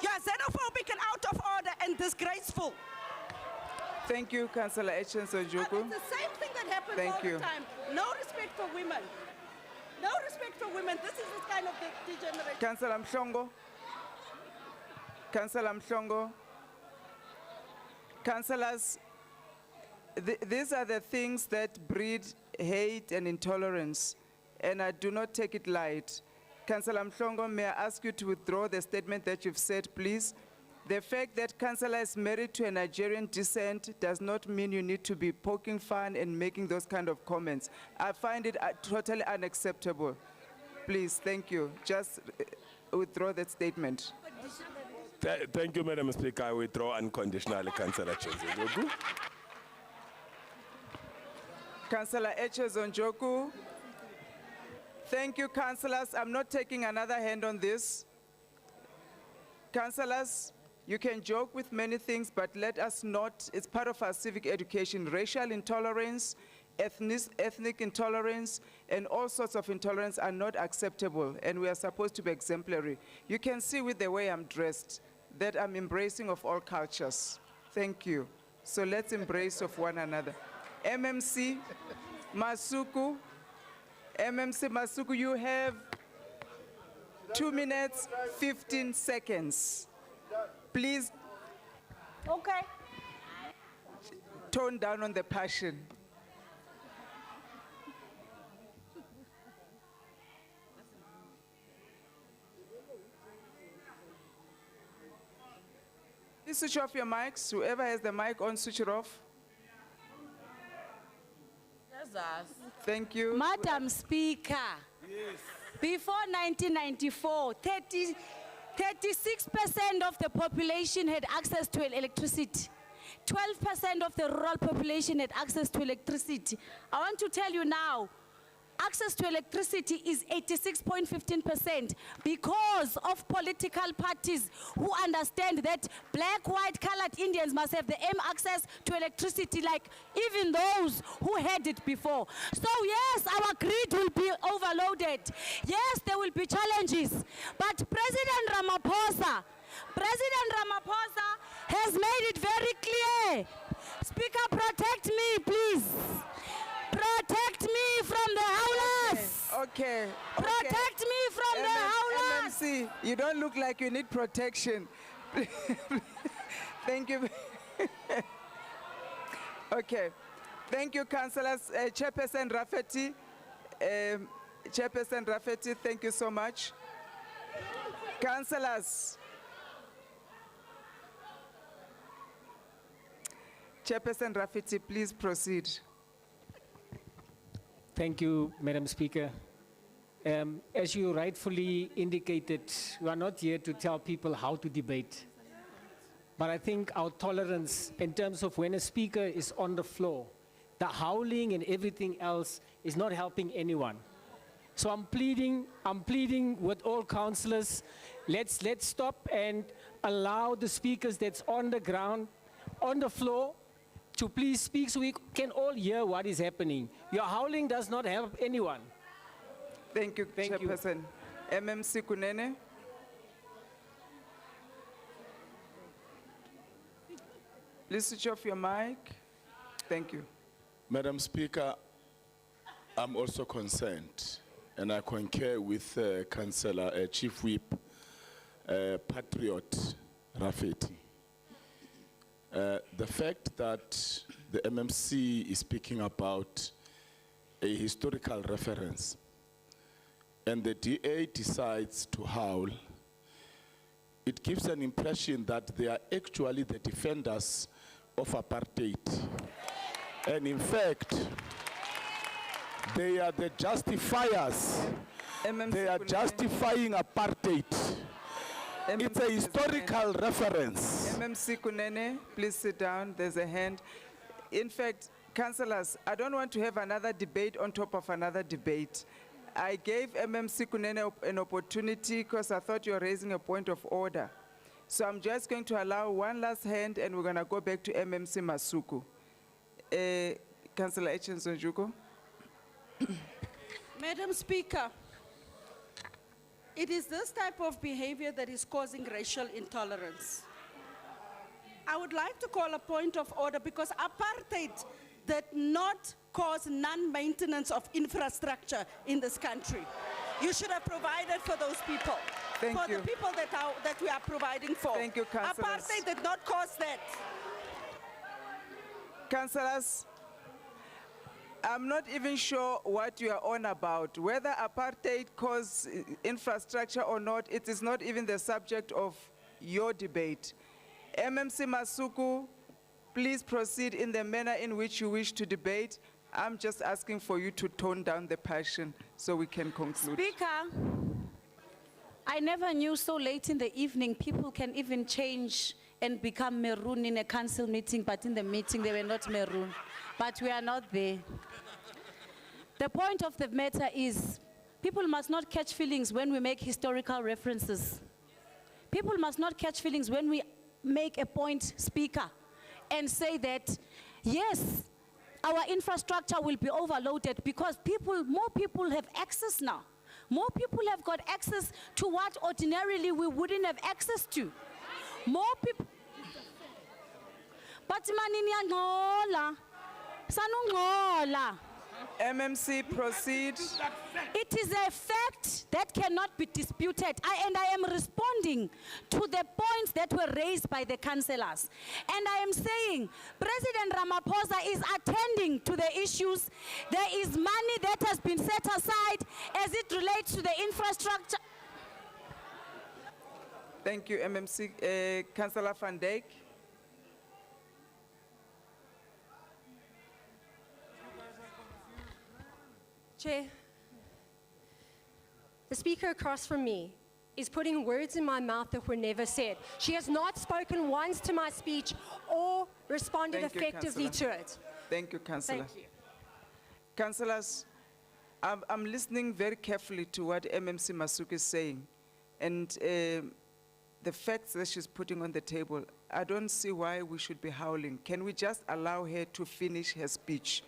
You are xenophobic and out of order and disgraceful. Thank you, Councillor Etches Njuku. It's the same thing that happens all the time. No respect for women. No respect for women. This is this kind of degeneration. Councillor Mhlongo. Councillor Mhlongo. Councillors, these are the things that breed hate and intolerance, and I do not take it light. Councillor Mhlongo, may I ask you to withdraw the statement that you've said, please? The fact that Councillor is married to a Nigerian descent does not mean you need to be poking fun and making those kind of comments. I find it totally unacceptable. Please, thank you. Just withdraw that statement. Thank you, Madam Speaker. I withdraw unconditionally, Councillor Njoku. Councillor Etches Njoku. Thank you, councillors. I'm not taking another hand on this. Councillors, you can joke with many things, but let us not, it's part of our civic education, racial intolerance, ethnic intolerance, and all sorts of intolerance are not acceptable, and we are supposed to be exemplary. You can see with the way I'm dressed that I'm embracing of all cultures. Thank you. So let's embrace of one another. MMC Masuku, you have 2 minutes, 15 seconds. Please. Okay. Tone down on the passion. Please switch off your mics. Whoever has the mic on, switch it off. Thank you. Madam Speaker. Yes. Before 1994, 36% of the population had access to electricity. 12% of the rural population had access to electricity. I want to tell you now, access to electricity is 86.15% because of political parties who understand that black, white, colored Indians must have the same access to electricity like even those who had it before. So yes, our grid will be overloaded. Yes, there will be challenges. But President Ramaphosa has made it very clear. Speaker, protect me, please. Protect me from the howlers. Okay. Protect me from the howlers. MMC, you don't look like you need protection. Thank you. Okay. Thank you, councillors. Chairperson Rafferty. Chairperson Rafferty, thank you so much. Councillors. Chairperson Rafferty, please proceed. Thank you, Madam Speaker. As you rightfully indicated, we are not here to tell people how to debate. But I think our tolerance in terms of when a speaker is on the floor, the howling and everything else is not helping anyone. So I'm pleading with all councillors, let's stop and allow the speakers that's on the ground, on the floor, to please speak so we can all hear what is happening. Your howling does not help anyone. Thank you, Chairperson. MMC Kunene. Please switch off your mic. Thank you. Madam Speaker, I'm also concerned, and I concur with Councillor Chief Whip, Patriot Rafferty. The fact that the MMC is speaking about a historical reference and the DA decides to howl, it gives an impression that they are actually the defenders of apartheid. And in fact, they are the justifiers. They are justifying apartheid. It's a historical reference. MMC Kunene, please sit down. There's a hand. In fact, councillors, I don't want to have another debate on top of another debate. I gave MMC Kunene an opportunity because I thought you were raising a point of order. So I'm just going to allow one last hand and we're going to go back to MMC Masuku. Councillor Echenzonjuko. Madam Speaker, it is this type of behavior that is causing racial intolerance. I would like to call a point of order because apartheid did not cause non-maintenance of infrastructure in this country. You should have provided for those people. Thank you. For the people that we are providing for. Thank you, councillors. Apartheid did not cause that. Councillors, I'm not even sure what you are on about. Whether apartheid caused infrastructure or not, it is not even the subject of your debate. MMC Masuku, please proceed in the manner in which you wish to debate. I'm just asking for you to tone down the passion so we can conclude. Speaker, I never knew so late in the evening people can even change and become maroon in a council meeting, but in the meeting they were not maroon. But we are not there. The point of the matter is, people must not catch feelings when we make historical references. People must not catch feelings when we make a point, Speaker, and say that, yes, our infrastructure will be overloaded because more people have access now. More people have got access to what ordinarily we wouldn't have access to. More people. But manini ngola, sanungola. MMC, proceed. It is a fact that cannot be disputed. And I am responding to the points that were raised by the councillors. And I am saying, President Ramaphosa is attending to the issues. There is money that has been set aside as it relates to the infrastructure. Thank you, MMC. Councillor Van Dijk. Chair, the speaker across from me is putting words in my mouth that were never said. She has not spoken once to my speech or responded Thank you, effectively to Councillor. it. Thank you, Councillor. Thank you. Councillors, I'm listening very carefully to what MMC Masuku is saying. And the facts that she's putting on the table, I don't see why we should be howling. Can we just allow her to finish her speech?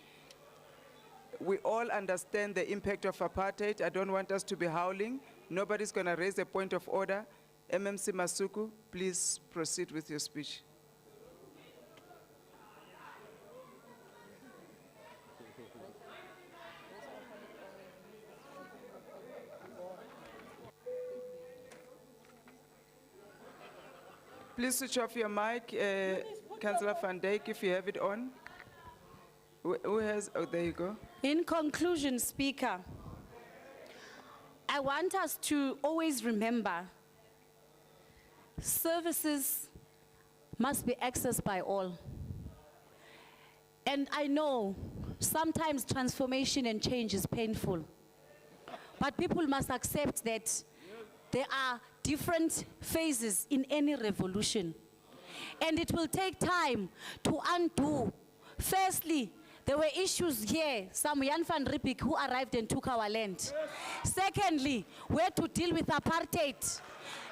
We all understand the impact of apartheid. I don't want us to be howling. Nobody's going to raise a point of order. MMC Masuku, please proceed with your speech. Please switch off your mic, Councillor Van Dijk, if you have it on. Who has, oh, there you go. In conclusion, Speaker, I want us to always remember services must be accessed by all. And I know sometimes transformation and change is painful, but people must accept that there are different phases in any revolution. And it will take time to undo. Firstly, there were issues here, some Jan van Riebeeck who arrived and took our land. Secondly, we had to deal with apartheid.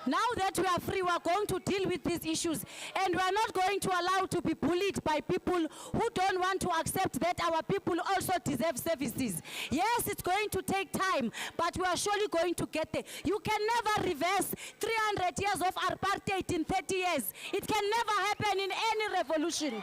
Now that we are free, we are going to deal with these issues. And we are not going to allow to be bullied by people who don't want to accept that our people also deserve services. Yes, it's going to take time, but we are surely going to get there. You can never reverse 300 years of apartheid in 30 years. It can never happen in any revolution.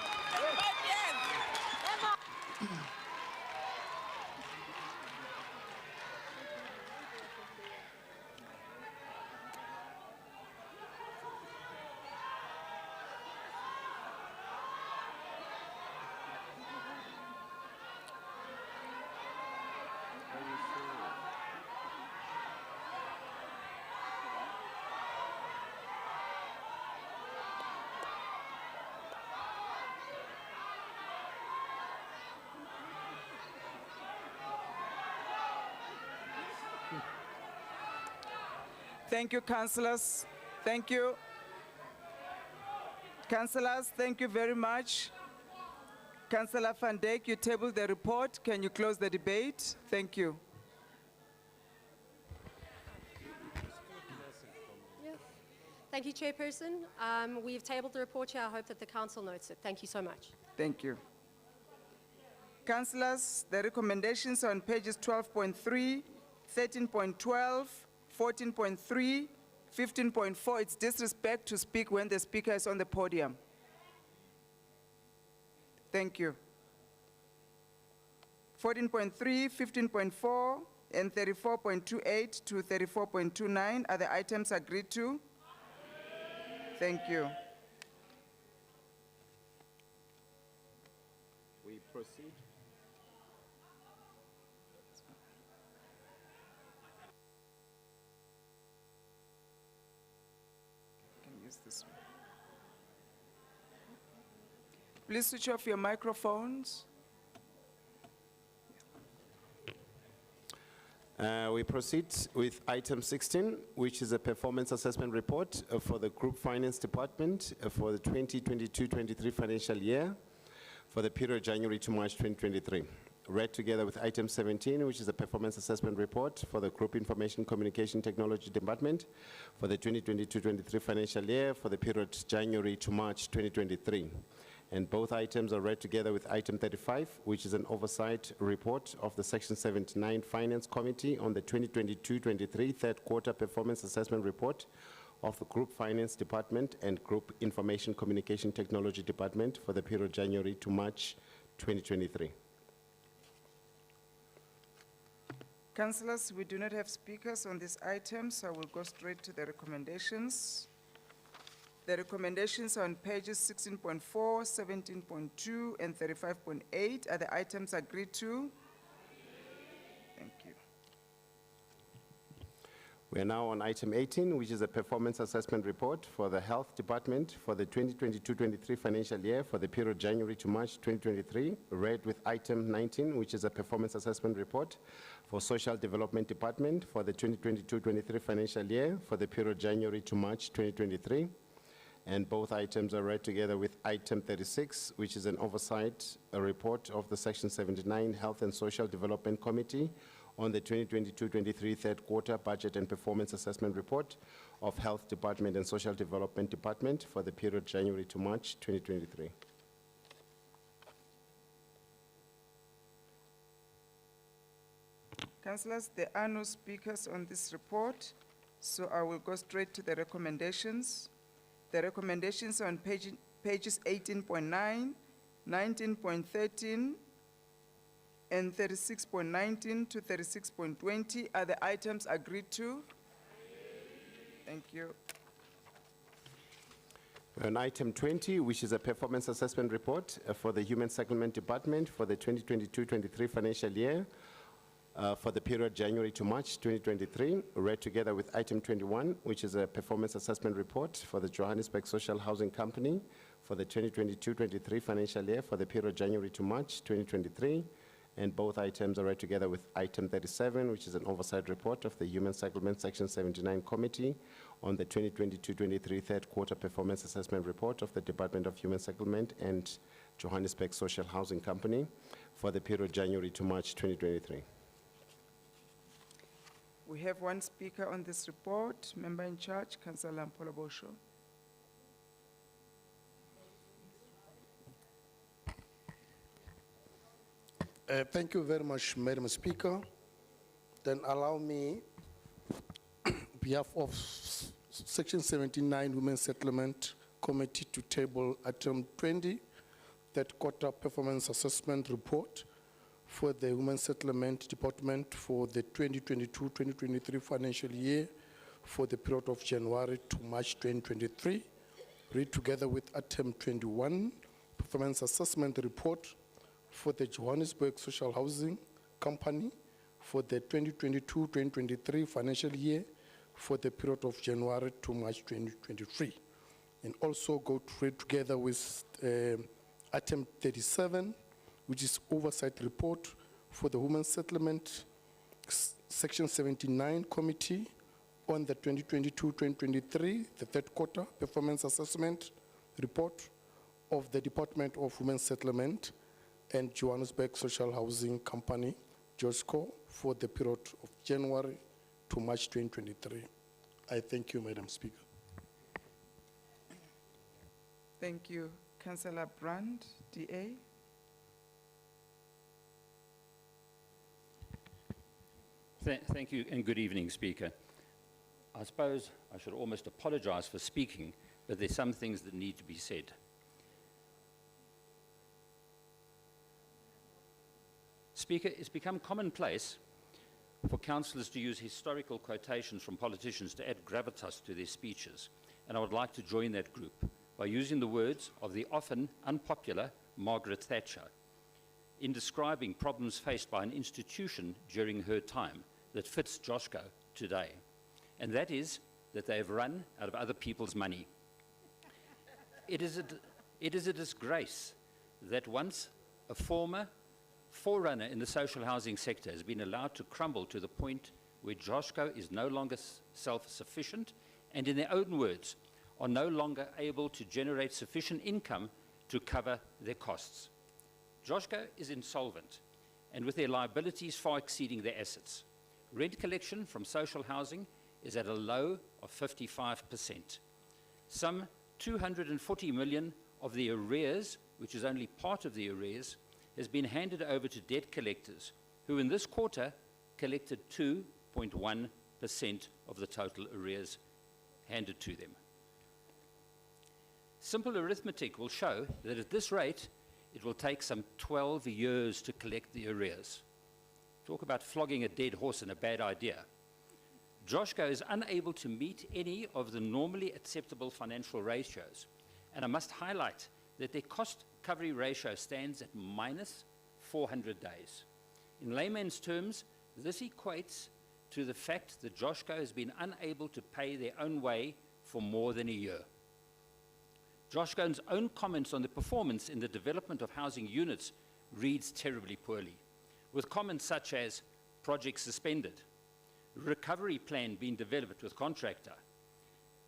Thank you, councillors. Thank you. Councillors, thank you very much. Councillor Van Dijk, you tabled the report. Can you close the debate? Thank you. Thank you, Chairperson. We've tabled the report here. I hope that the council notes it. Thank you so much. Thank you. Councillors, the recommendations on pages 12.3, 13.12, 14.3, 15.4, it's disrespect to speak when the speaker is on the podium. Thank you. 14.3, 15.4, and 34.28 to 34.29 are the items agreed to? Thank you. We proceed. This one. Please switch off your microphones. We proceed with item 16, which is a performance assessment report for the Group Finance Department for the 2022-23 financial year for the period January to March 2023. Read together with item 17, which is a performance assessment report for the Group Information Communication Technology Department for the 2022-23 financial year for the period January to March 2023. And both items are read together with item 35, which is an oversight report of the Section 79 Finance Committee on the 2022-23 third quarter performance assessment report of the Group Finance Department and Group Information Communication Technology Department for the period January to March 2023. Councillors, we do not have speakers on this item, so I will go straight to the recommendations. The recommendations on pages 16.4, 17.2, and 35.8 are the items agreed to. Thank you. We are now on item 18, which is a performance assessment report for the Health Department for the 2022-23 financial year for the period January to March 2023, read with item 19, which is a performance assessment report for Social Development Department for the 2022-23 financial year for the period January to March 2023. And both items are read together with item 36, which is an oversight report of the Section 79 Health and Social Development Committee on the 2022-23 third quarter budget and performance assessment report of Health Department and Social Development Department for the period January to March 2023. Councillors, there are no speakers on this report, so I will go straight to the recommendations. The recommendations on pages 18.9, 19.13, and 36.19 to 36.20 are the items agreed to. Thank you. On item 20, which is a performance assessment report for the Human Settlement Department for the 2022-23 financial year for the period January to March 2023, read together with item 21, which is a performance assessment report for the Johannesburg Social Housing Company for the 2022-23 financial year for the period January to March 2023. And both items are read together with item 37, which is an oversight report of the Human Settlement Section 79 Committee on the 2022-23 third quarter performance assessment report of the Department of Human Settlement and Johannesburg Social Housing Company for the period January to March 2023. We have one speaker on this report, Member in Charge, Councillor Mpolobosho. Thank you very much, Madam Speaker. Then allow me, on behalf of Section 79 Women's Settlement Committee, to table item 20, third quarter performance assessment report for the Women's Settlement Department for the 2022-2023 financial year for the period of January to March 2023, read together with item 21, performance assessment report for the Johannesburg Social Housing Company for the 2022-2023 financial year for the period of January to March 2023. And also go to read together with item 37, which is oversight report for the Women's Settlement Section 79 Committee on the 2022-2023, the third quarter performance assessment report of the Department of Women's Settlement and Johannesburg Social Housing Company, JOSCO, for the period of January to March 2023. I thank you, Madam Speaker. Thank you. Councillor Brand, DA. Thank you and good evening, Speaker. I suppose I should almost apologize for speaking, but there's some things that need to be said. Speaker, it's become commonplace for councillors to use historical quotations from politicians to add gravitas to their speeches, and I would like to join that group by using the words of the often unpopular Margaret Thatcher in describing problems faced by an institution during her time that fits JOSCO today, and that is that they have run out of other people's money. It is a disgrace that once a former forerunner in the social housing sector has been allowed to crumble to the point where JOSCO is no longer self-sufficient and, in their own words, are no longer able to generate sufficient income to cover their costs. JOSCO is insolvent and with their liabilities far exceeding their assets. Rent collection from social housing is at a low of 55%. Some 240 million of the arrears, which is only part of the arrears, has been handed over to debt collectors, who in this quarter collected 2.1% of the total arrears handed to them. Simple arithmetic will show that at this rate, it will take some 12 years to collect the arrears. Talk about flogging a dead horse and a bad idea. JOSCO is unable to meet any of the normally acceptable financial ratios, and I must highlight that their cost recovery ratio stands at minus 400 days. In layman's terms, this equates to the fact that JOSCO has been unable to pay their own way for more than a year. JOSCO's own comments on the performance in the development of housing units reads terribly poorly, with comments such as project suspended, recovery plan being developed with contractor,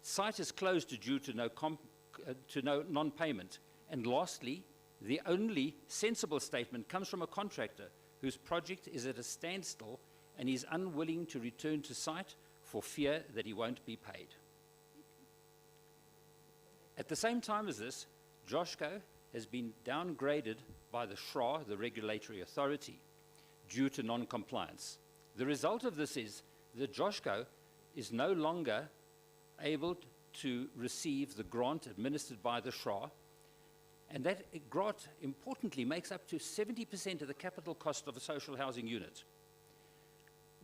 site is closed due to no non-payment, and lastly, the only sensible statement comes from a contractor whose project is at a standstill and is unwilling to return to site for fear that he won't be paid. At the same time as this, Joshko has been downgraded by the SHRA, the regulatory authority, due to non-compliance. The result of this is that Joshko is no longer able to receive the grant administered by the SHRA, and that grant, importantly, makes up to 70% of the capital cost of a social housing unit.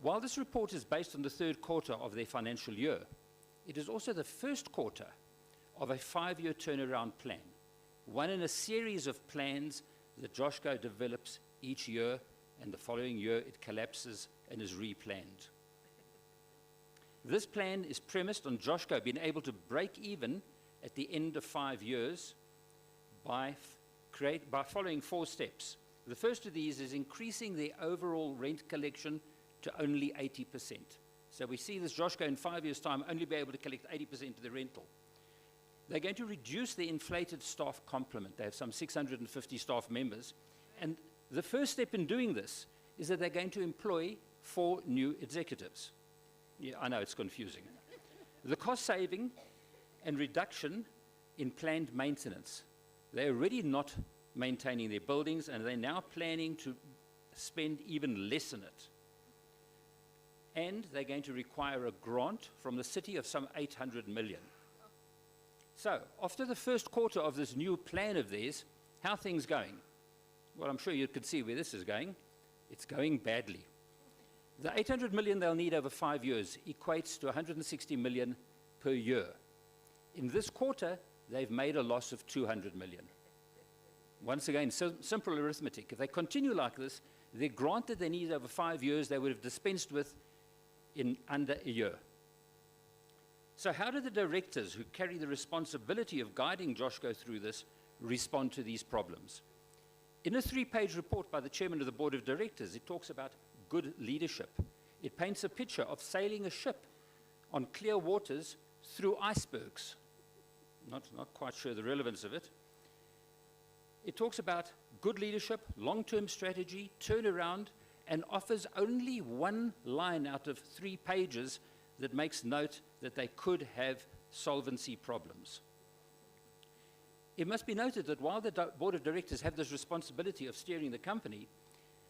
While this report is based on the third quarter of their financial year, it is also the first quarter of a 5-year turnaround plan, one in a series of plans that Joshko develops each year, and the following year it collapses and is replanned. This plan is premised on Joshko being able to break even at the end of 5 years by following 4 steps. The first of these is increasing the overall rent collection to only 80%. So we see this Joshko in 5 years' time only be able to collect 80% of the rental. They're going to reduce the inflated staff complement. They have some 650 staff members. And the first step in doing this is that they're going to employ 4 new executives. Yeah, I know it's confusing. The cost saving and reduction in planned maintenance. They're already not maintaining their buildings, and they're now planning to spend even less in it. And they're going to require a grant from the city of some 800 million. So, after the first quarter of this new plan of theirs, how are things going? Well, I'm sure you could see where this is going. It's going badly. The 800 million they'll need over 5 years equates to 160 million per year. In this quarter, they've made a loss of 200 million. Once again, simple arithmetic. If they continue like this, the grant that they need over 5 years, they would have dispensed with in under a year. So how do the directors who carry the responsibility of guiding Joshko through this respond to these problems? In a 3-page report by the chairman of the board of directors, it talks about good leadership. It paints a picture of sailing a ship on clear waters through icebergs. Not quite sure the relevance of it. It talks about good leadership, long-term strategy, turnaround, and offers only 1 line out of 3 pages that makes note that they could have solvency problems. It must be noted that while the board of directors have this responsibility of steering the company,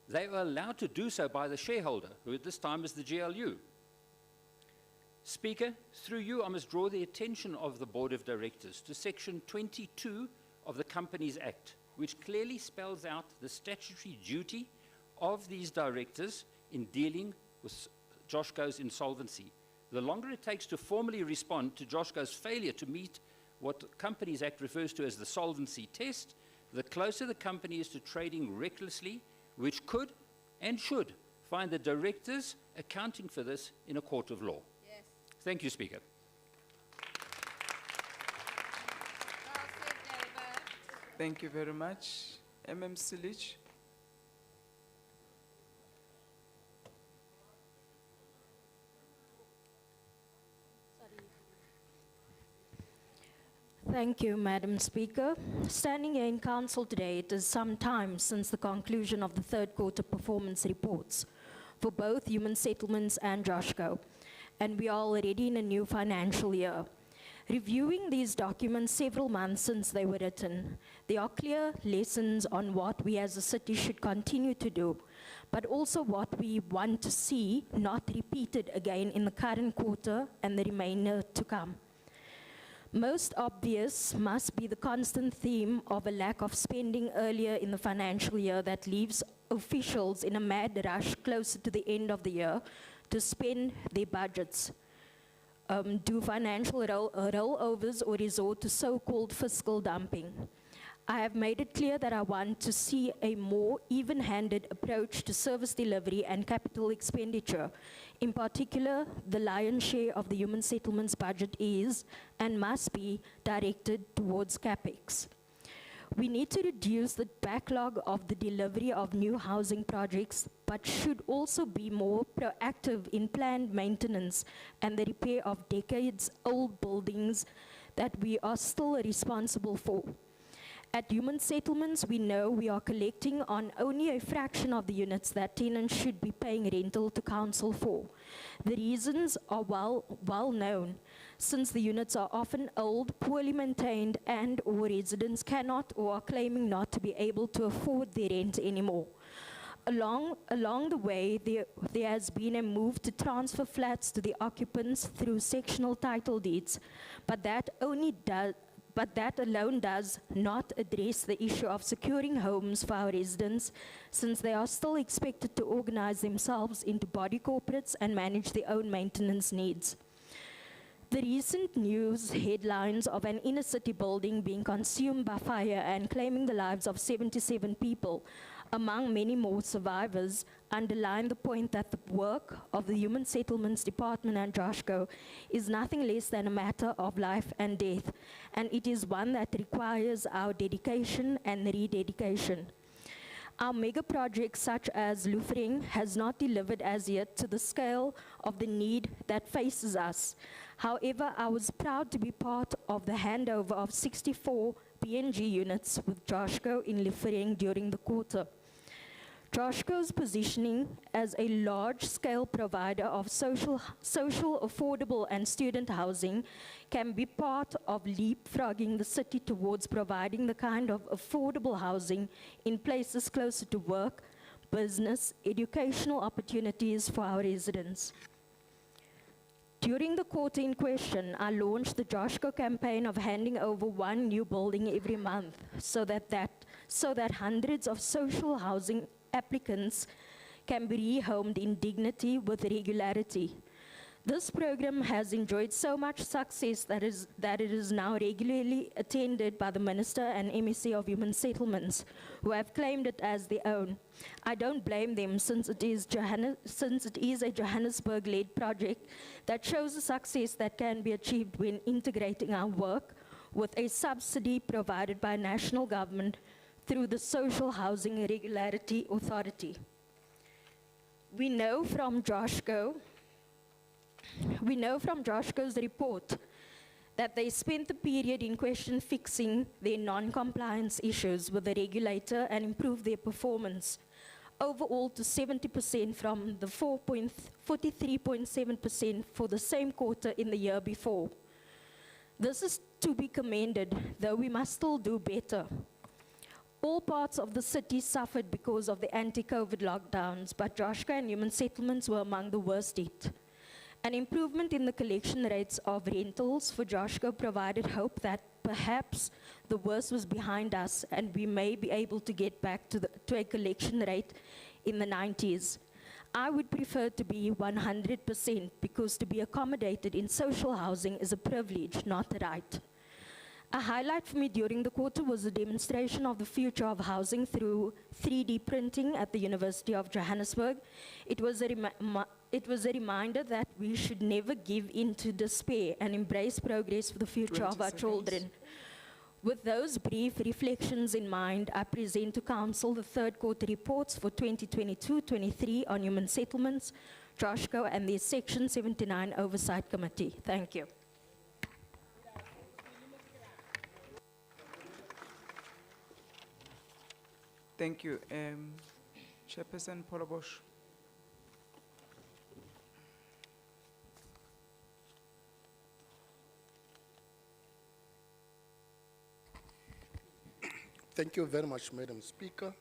they are allowed to do so by the shareholder, who at this time is the GLU. Speaker, through you, I must draw the attention of the board of directors to section 22 of the Companies Act, which clearly spells out the statutory duty of these directors in dealing with Joshko's insolvency. The longer it takes to formally respond to Joshko's failure to meet what the Companies Act refers to as the solvency test, the closer the company is to trading recklessly, which could and should find the directors accounting for this in a court of law. Yes. Thank you, Speaker. Thank you very much. MMC Leach. Thank you, Madam Speaker. Standing here in Council today, it is some time since the conclusion of the third quarter performance reports for both Human Settlements and Joshko, and we are already in a new financial year. Reviewing these documents several months since they were written, there are clear lessons on what we as a city should continue to do, but also what we want to see not repeated again in the current quarter and the remainder to come. Most obvious must be the constant theme of a lack of spending earlier in the financial year that leaves officials in a mad rush closer to the end of the year to spend their budgets, do financial rollovers or resort to so-called fiscal dumping. I have made it clear that I want to see a more even-handed approach to service delivery and capital expenditure. In particular, the lion's share of the Human Settlements budget is and must be directed towards CapEx. We need to reduce the backlog of the delivery of new housing projects, but should also be more proactive in planned maintenance and the repair of decades-old buildings that we are still responsible for. At Human Settlements, we know we are collecting on only a fraction of the units that tenants should be paying rental to council for. The reasons are well known, since the units are often old, poorly maintained, and/or residents cannot or are claiming not to be able to afford their rent anymore. Along the way, there has been a move to transfer flats to the occupants through sectional title deeds, but that alone does not address the issue of securing homes for our residents, since they are still expected to organize themselves into body corporates and manage their own maintenance needs. The recent news headlines of an inner city building being consumed by fire and claiming the lives of 77 people, among many more survivors, underline the point that the work of the Human Settlements Department and Joshko is nothing less than a matter of life and death, and it is one that requires our dedication and rededication. Our mega projects such as Lufring has not delivered as yet to the scale of the need that faces us. However, I was proud to be part of the handover of 64 PNG units with Joshko in Lufring during the quarter. Joshko's positioning as a large-scale provider of social, affordable and student housing can be part of leapfrogging the city towards providing the kind of affordable housing in places closer to work, business, educational opportunities for our residents. During the quarter in question, I launched the Joshko campaign of handing over one new building every month so that hundreds of social housing applicants can be rehomed in dignity with regularity. This program has enjoyed so much success that it is now regularly attended by the Minister and MSC of Human Settlements, who have claimed it as their own. I don't blame them, since it is a Johannesburg-led project that shows the success that can be achieved when integrating our work with a subsidy provided by national government through the Social Housing Regularity Authority. We know from Joshko's report that they spent the period in question fixing their non-compliance issues with the regulator and improved their performance overall to 70% from the 43.7% for the same quarter in the year before. This is to be commended, though we must still do better. All parts of the city suffered because of the anti-COVID lockdowns, but Joshko and Human Settlements were among the worst hit. An improvement in the collection rates of rentals for Joshko provided hope that perhaps the worst was behind us and we may be able to get back to a collection rate in the 90s. I would prefer to be 100% because to be accommodated in social housing is a privilege, not a right. A highlight for me during the quarter was a demonstration of the future of housing through 3D printing at the University of Johannesburg. It was a reminder that we should never give in to despair and embrace progress for the future of our children. With those brief reflections in mind, I present to Council the third quarter reports for 2022-23 on Human Settlements, Joshko, and the Section 79 Oversight Committee. Thank you. Thank you. Chairperson Paula Bosch. Thank you very much, Madam Speaker. On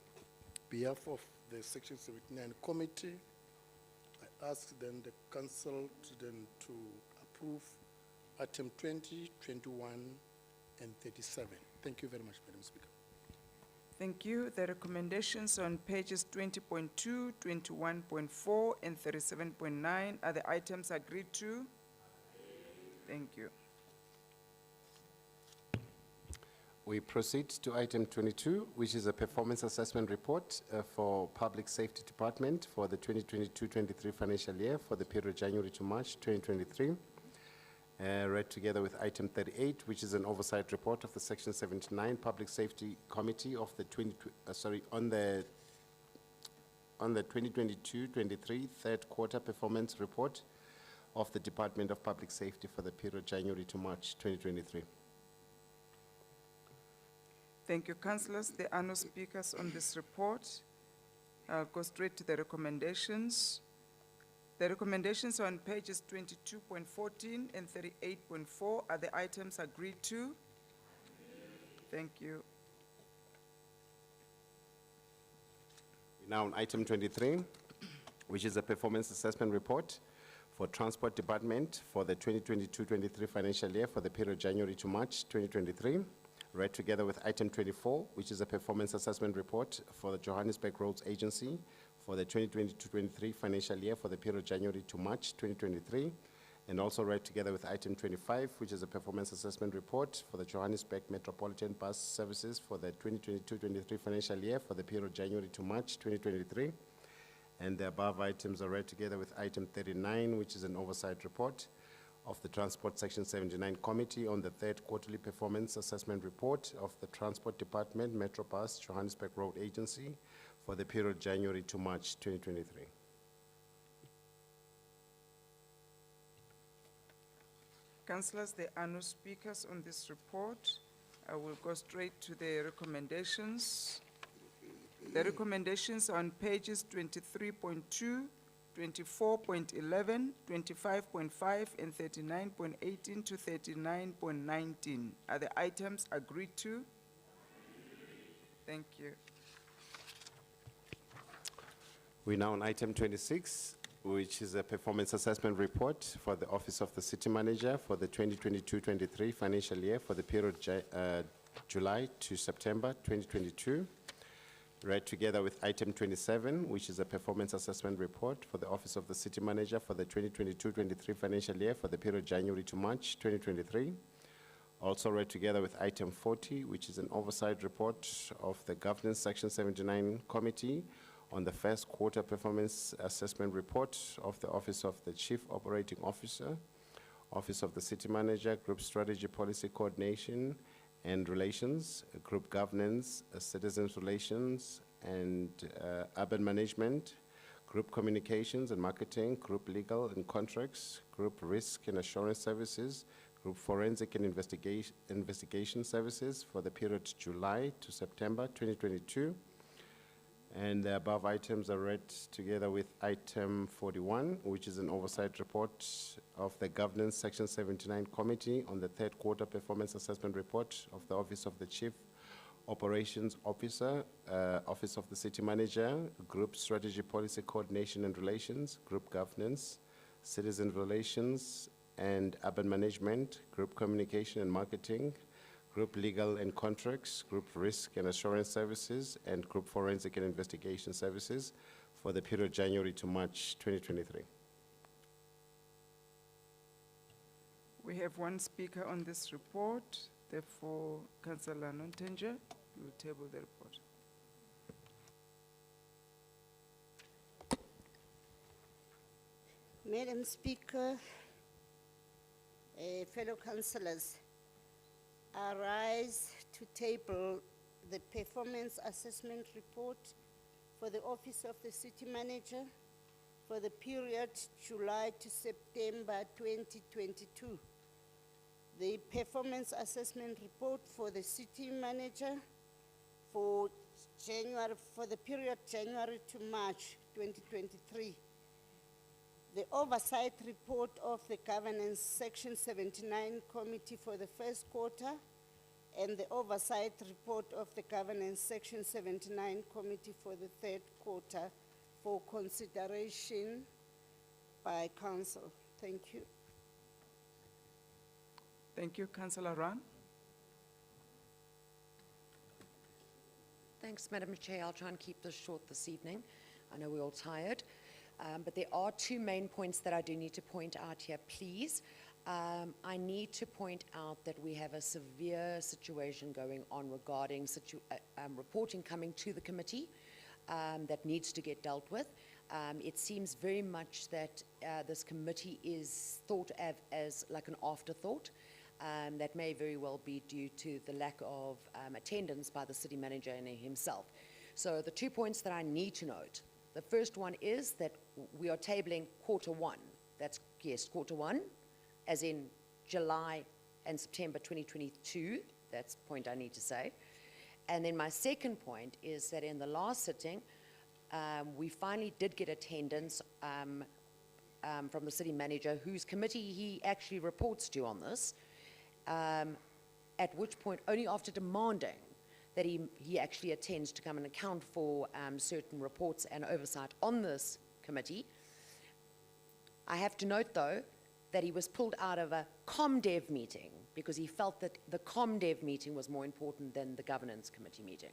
behalf of the Section 79 Committee, I ask then the Council to approve item 20, 21, and 37. Thank you very much, Madam Speaker. Thank you. The recommendations on pages 20.2, 21.4, and 37.9 are the items agreed to. Thank you. We proceed to item 22, which is a performance assessment report for Public Safety Department for the 2022-23 financial year for the period January to March 2023. Read together with item 38, which is an oversight report of the Section 79 Public Safety Committee of the on the 2022-23 third quarter performance report of the Department of Public Safety for the period January to March 2023. Thank you, councillors. There are no speakers on this report. I'll go straight to the recommendations. The recommendations on pages 22.14 and 38.4 are the items agreed to. Thank you. Now on item 23, which is a performance assessment report for Transport Department for the 2022-23 financial year for the period January to March 2023. Read together with item 24, which is a performance assessment report for the Johannesburg Roads Agency for the 2022-23 financial year for the period January to March 2023. And also read together with item 25, which is a performance assessment report for the Johannesburg Metropolitan Bus Services for the 2022-23 financial year for the period January to March 2023. And the above items are read together with item 39, which is an oversight report of the Transport Section 79 Committee on the third quarterly performance assessment report of the Transport Department Metrobus Johannesburg Road Agency for the period January to March 2023. Councillors, there are no speakers on this report. I will go straight to the recommendations. The recommendations on pages 23.2, 24.11, 25.5, and 39.18 to 39.19 are the items agreed to. Thank you. We're now on item 26, which is a performance assessment report for the Office of the City Manager for the 2022-23 financial year for the period July to September 2022. Read together with item 27, which is a performance assessment report for the Office of the City Manager for the 2022-23 financial year for the period January to March 2023. Also read together with item 40, which is an oversight report of the Governance Section 79 Committee on the first quarter performance assessment report of the Office of the Chief Operating Officer, Office of the City Manager, Group Strategy Policy Coordination and Relations, Group Governance, Citizens Relations and Urban Management, Group Communications and Marketing, Group Legal and Contracts, Group Risk and Assurance Services, Group Forensic and Investigation Services for the period July to September 2022. And the above items are read together with item 41, which is an oversight report of the Governance Section 79 Committee on the third quarter performance assessment report of the Office of the Chief Operations Officer, Office of the City Manager, Group Strategy Policy Coordination and Relations, Group Governance, Citizen Relations and Urban Management, Group Communication and Marketing, Group Legal and Contracts, Group Risk and Assurance Services, and Group Forensic and Investigation Services for the period January to March 2023. We have one speaker on this report. Therefore, Councillor Nontenja, you will table the report. Madam Speaker, fellow councillors, I rise to table the performance assessment report for the Office of the City Manager for the period July to September 2022. The performance assessment report for the City Manager for the period January to March 2023. The oversight report of the Governance Section 79 Committee for the first quarter and the oversight report of the Governance Section 79 Committee for the third quarter for consideration by Council. Thank you. Thank you, Councillor Ran. Thanks, Madam Chair. I'll try and keep this short this evening. I know we're all tired. But there are two main points that I do need to point out here, please. I need to point out that we have a severe situation going on regarding reporting coming to the committee that needs to get dealt with. It seems very much that this committee is thought of as like an afterthought. That may very well be due to the lack of attendance by the city manager and himself. So the 2 points that I need to note. The first one is that we are tabling quarter one. That's, yes, quarter one, as in July and September 2022. That's the point I need to say. And then my second point is that in the last sitting, we finally did get attendance from the city manager, whose committee he actually reports to on this, at which point, only after demanding that he actually attends to come and account for certain reports and oversight on this committee. I have to note, though, that he was pulled out of a ComDev meeting because he felt that the ComDev meeting was more important than the governance committee meeting.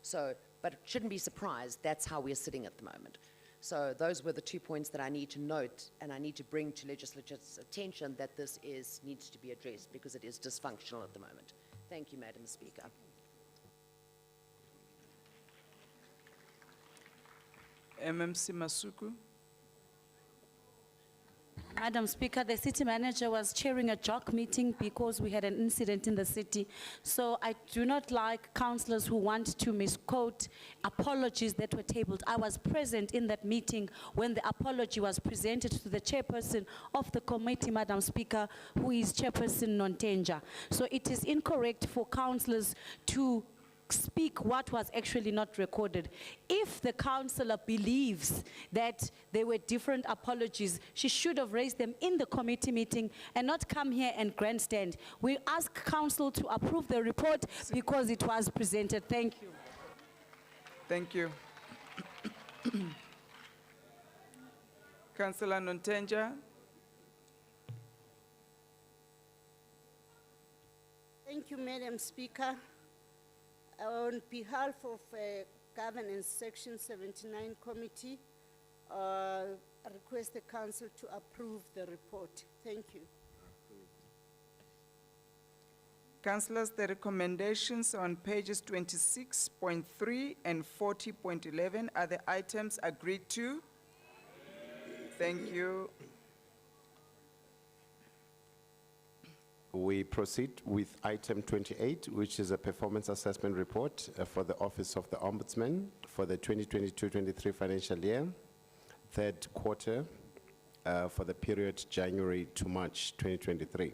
So, but shouldn't be surprised, that's how we're sitting at the moment. So those were the 2 points that I need to note, and I need to bring to legislature's attention that this needs to be addressed because it is dysfunctional at the moment. Thank you, Madam Speaker. MMC Masuku. Madam Speaker, the city manager was chairing a JOC meeting because we had an incident in the city. So I do not like councillors who want to misquote apologies that were tabled. I was present in that meeting when the apology was presented to the chairperson of the committee, Madam Speaker, who is Chairperson Nontenja. So it is incorrect for councillors to speak what was actually not recorded. If the councillor believes that there were different apologies, she should have raised them in the committee meeting and not come here and grandstand. We ask council to approve the report because it was presented. Thank you. Thank you. Councillor Nontenja. Thank you, Madam Speaker. On behalf of Governance Section 79 Committee, I request the council to approve the report. Thank you. Councillors, the recommendations on pages 26.3 and 40.11 are the items agreed to. Thank you. We proceed with item 28, which is a performance assessment report for the Office of the Ombudsman for the 2022-23 financial year, third quarter for the period January to March 2023.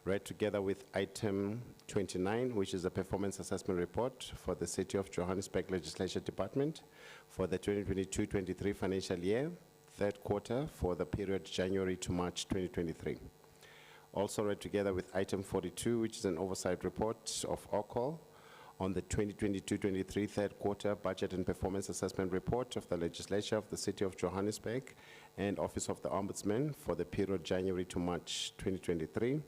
Read together with item 29, which is a performance assessment report for the City of Johannesburg Legislature Department for the 2022-23 financial year, third quarter for the period January to March 2023. Also read together with item 42, which is an oversight report of OCOL on the 2022-23 third quarter budget and performance assessment report of the legislature of the City of Johannesburg and Office of the Ombudsman for the period January to March 2023.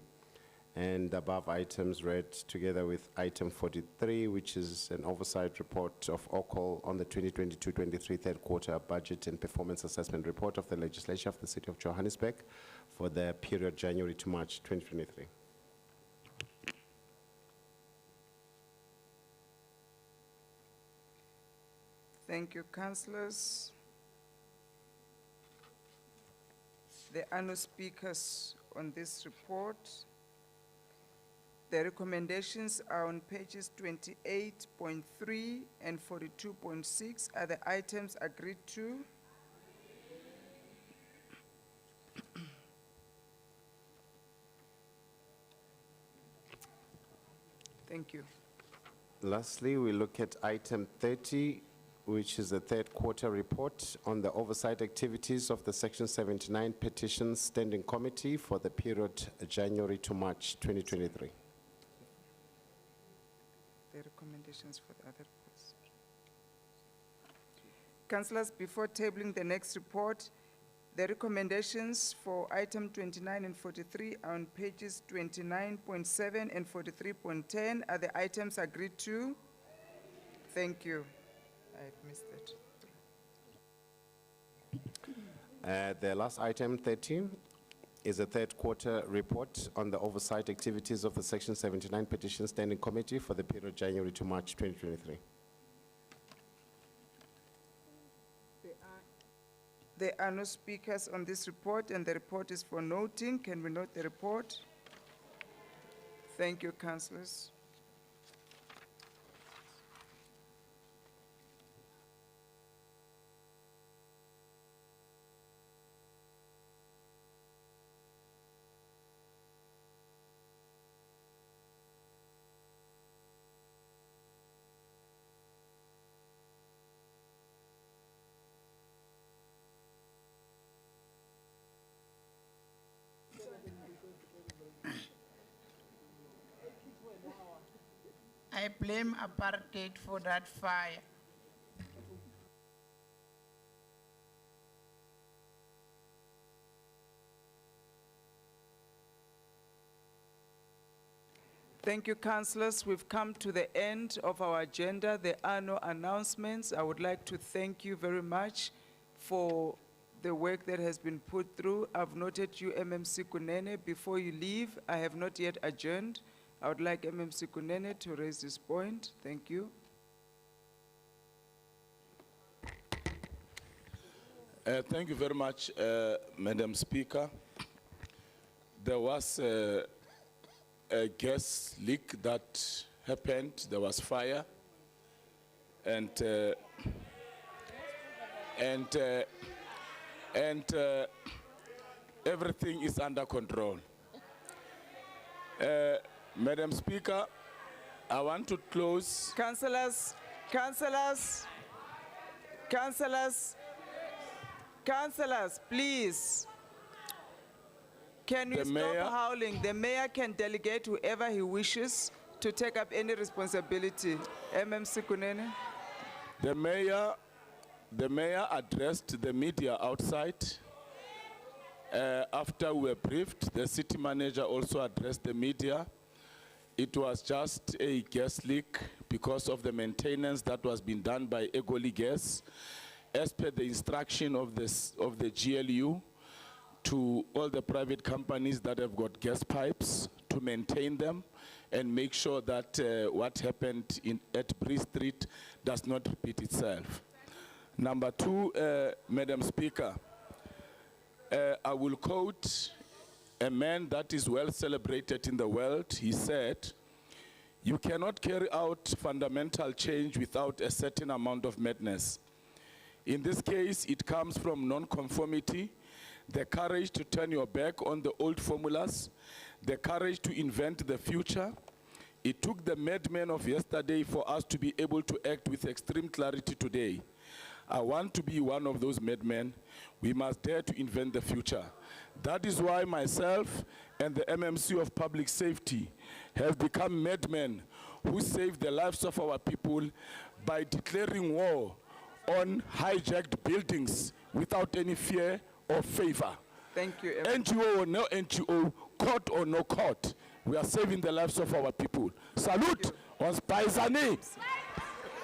And above items read together with item 43, which is an oversight report of OCOL on the 2022-23 third quarter budget and performance assessment report of the legislature of the City of Johannesburg for the period January to March 2023. Thank you, councillors. There are no speakers on this report. The recommendations are on pages 28.3 and 42.6 are the items agreed to. Thank you. Lastly, we look at item 30, which is the third quarter report on the oversight activities of the Section 79 Petitions Standing Committee for the period January to March 2023. The recommendations for the other reports. Councillors, before tabling the next report, the recommendations for item 29 and 43 are on pages 29.7 and 43.10 are the items agreed to. Thank you. I've missed that. The last item, 13, is a third quarter report on the oversight activities of the Section 79 Petition Standing Committee for the period January to March 2023. There are no speakers on this report and the report is for noting. Can we note the report? Thank you, councillors. I blame apartheid for that fire. Thank you, councillors. We've come to the end of our agenda. There are no announcements. I would like to thank you very much for the work that has been put through. I've noted you, MMC Kunene. Before you leave, I have not yet adjourned. I would like MMC Kunene to raise this point. Thank you. Thank you very much, Madam Speaker. There was a gas leak that happened. There was fire, and everything is under control. Madam Speaker, I want to close. Councillors, please. Can we stop howling? The mayor can delegate whoever he wishes to take up any responsibility. MMC Kunene. The mayor addressed the media outside. After we were briefed, the city manager also addressed the media. It was just a gas leak because of the maintenance that was being done by Egoli Gas, as per the instruction of the GLU to all the private companies that have got gas pipes to maintain them and make sure that what happened at Bree Street does not repeat itself. Number two, Madam Speaker, I will quote a man that is well celebrated in the world. He said, "You cannot carry out fundamental change without a certain amount of madness." In this case, it comes from non-conformity, the courage to turn your back on the old formulas, the courage to invent the future. It took the madmen of yesterday for us to be able to act with extreme clarity today. I want to be one of those madmen. We must dare to invent the future. That is why myself and the MMC of Public Safety have become madmen who save the lives of our people by declaring war on hijacked buildings without any fear or favor. Thank you. NGO or no NGO, court or no court, we are saving the lives of our people. Salute on Spaisani.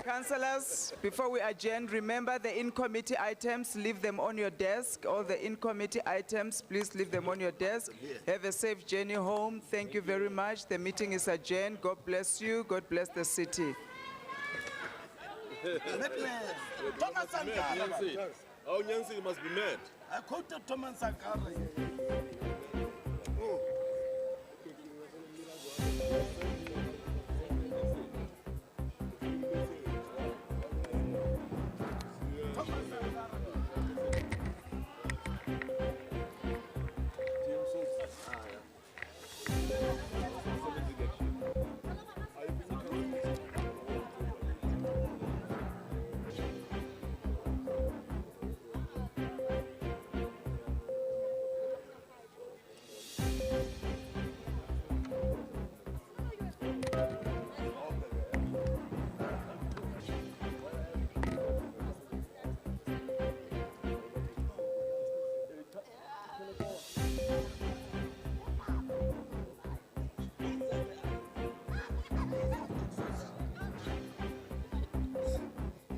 Councillors, before we adjourn, remember the in-committee items, leave them on your desk. All the in-committee items, please leave them on your desk. Have a safe journey home. Thank you very much. The meeting is adjourned. God bless you. God bless the city. Thomas Sankara. Oh, Nyansi must be mad. I quoted Thomas Sankara.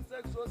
Sexo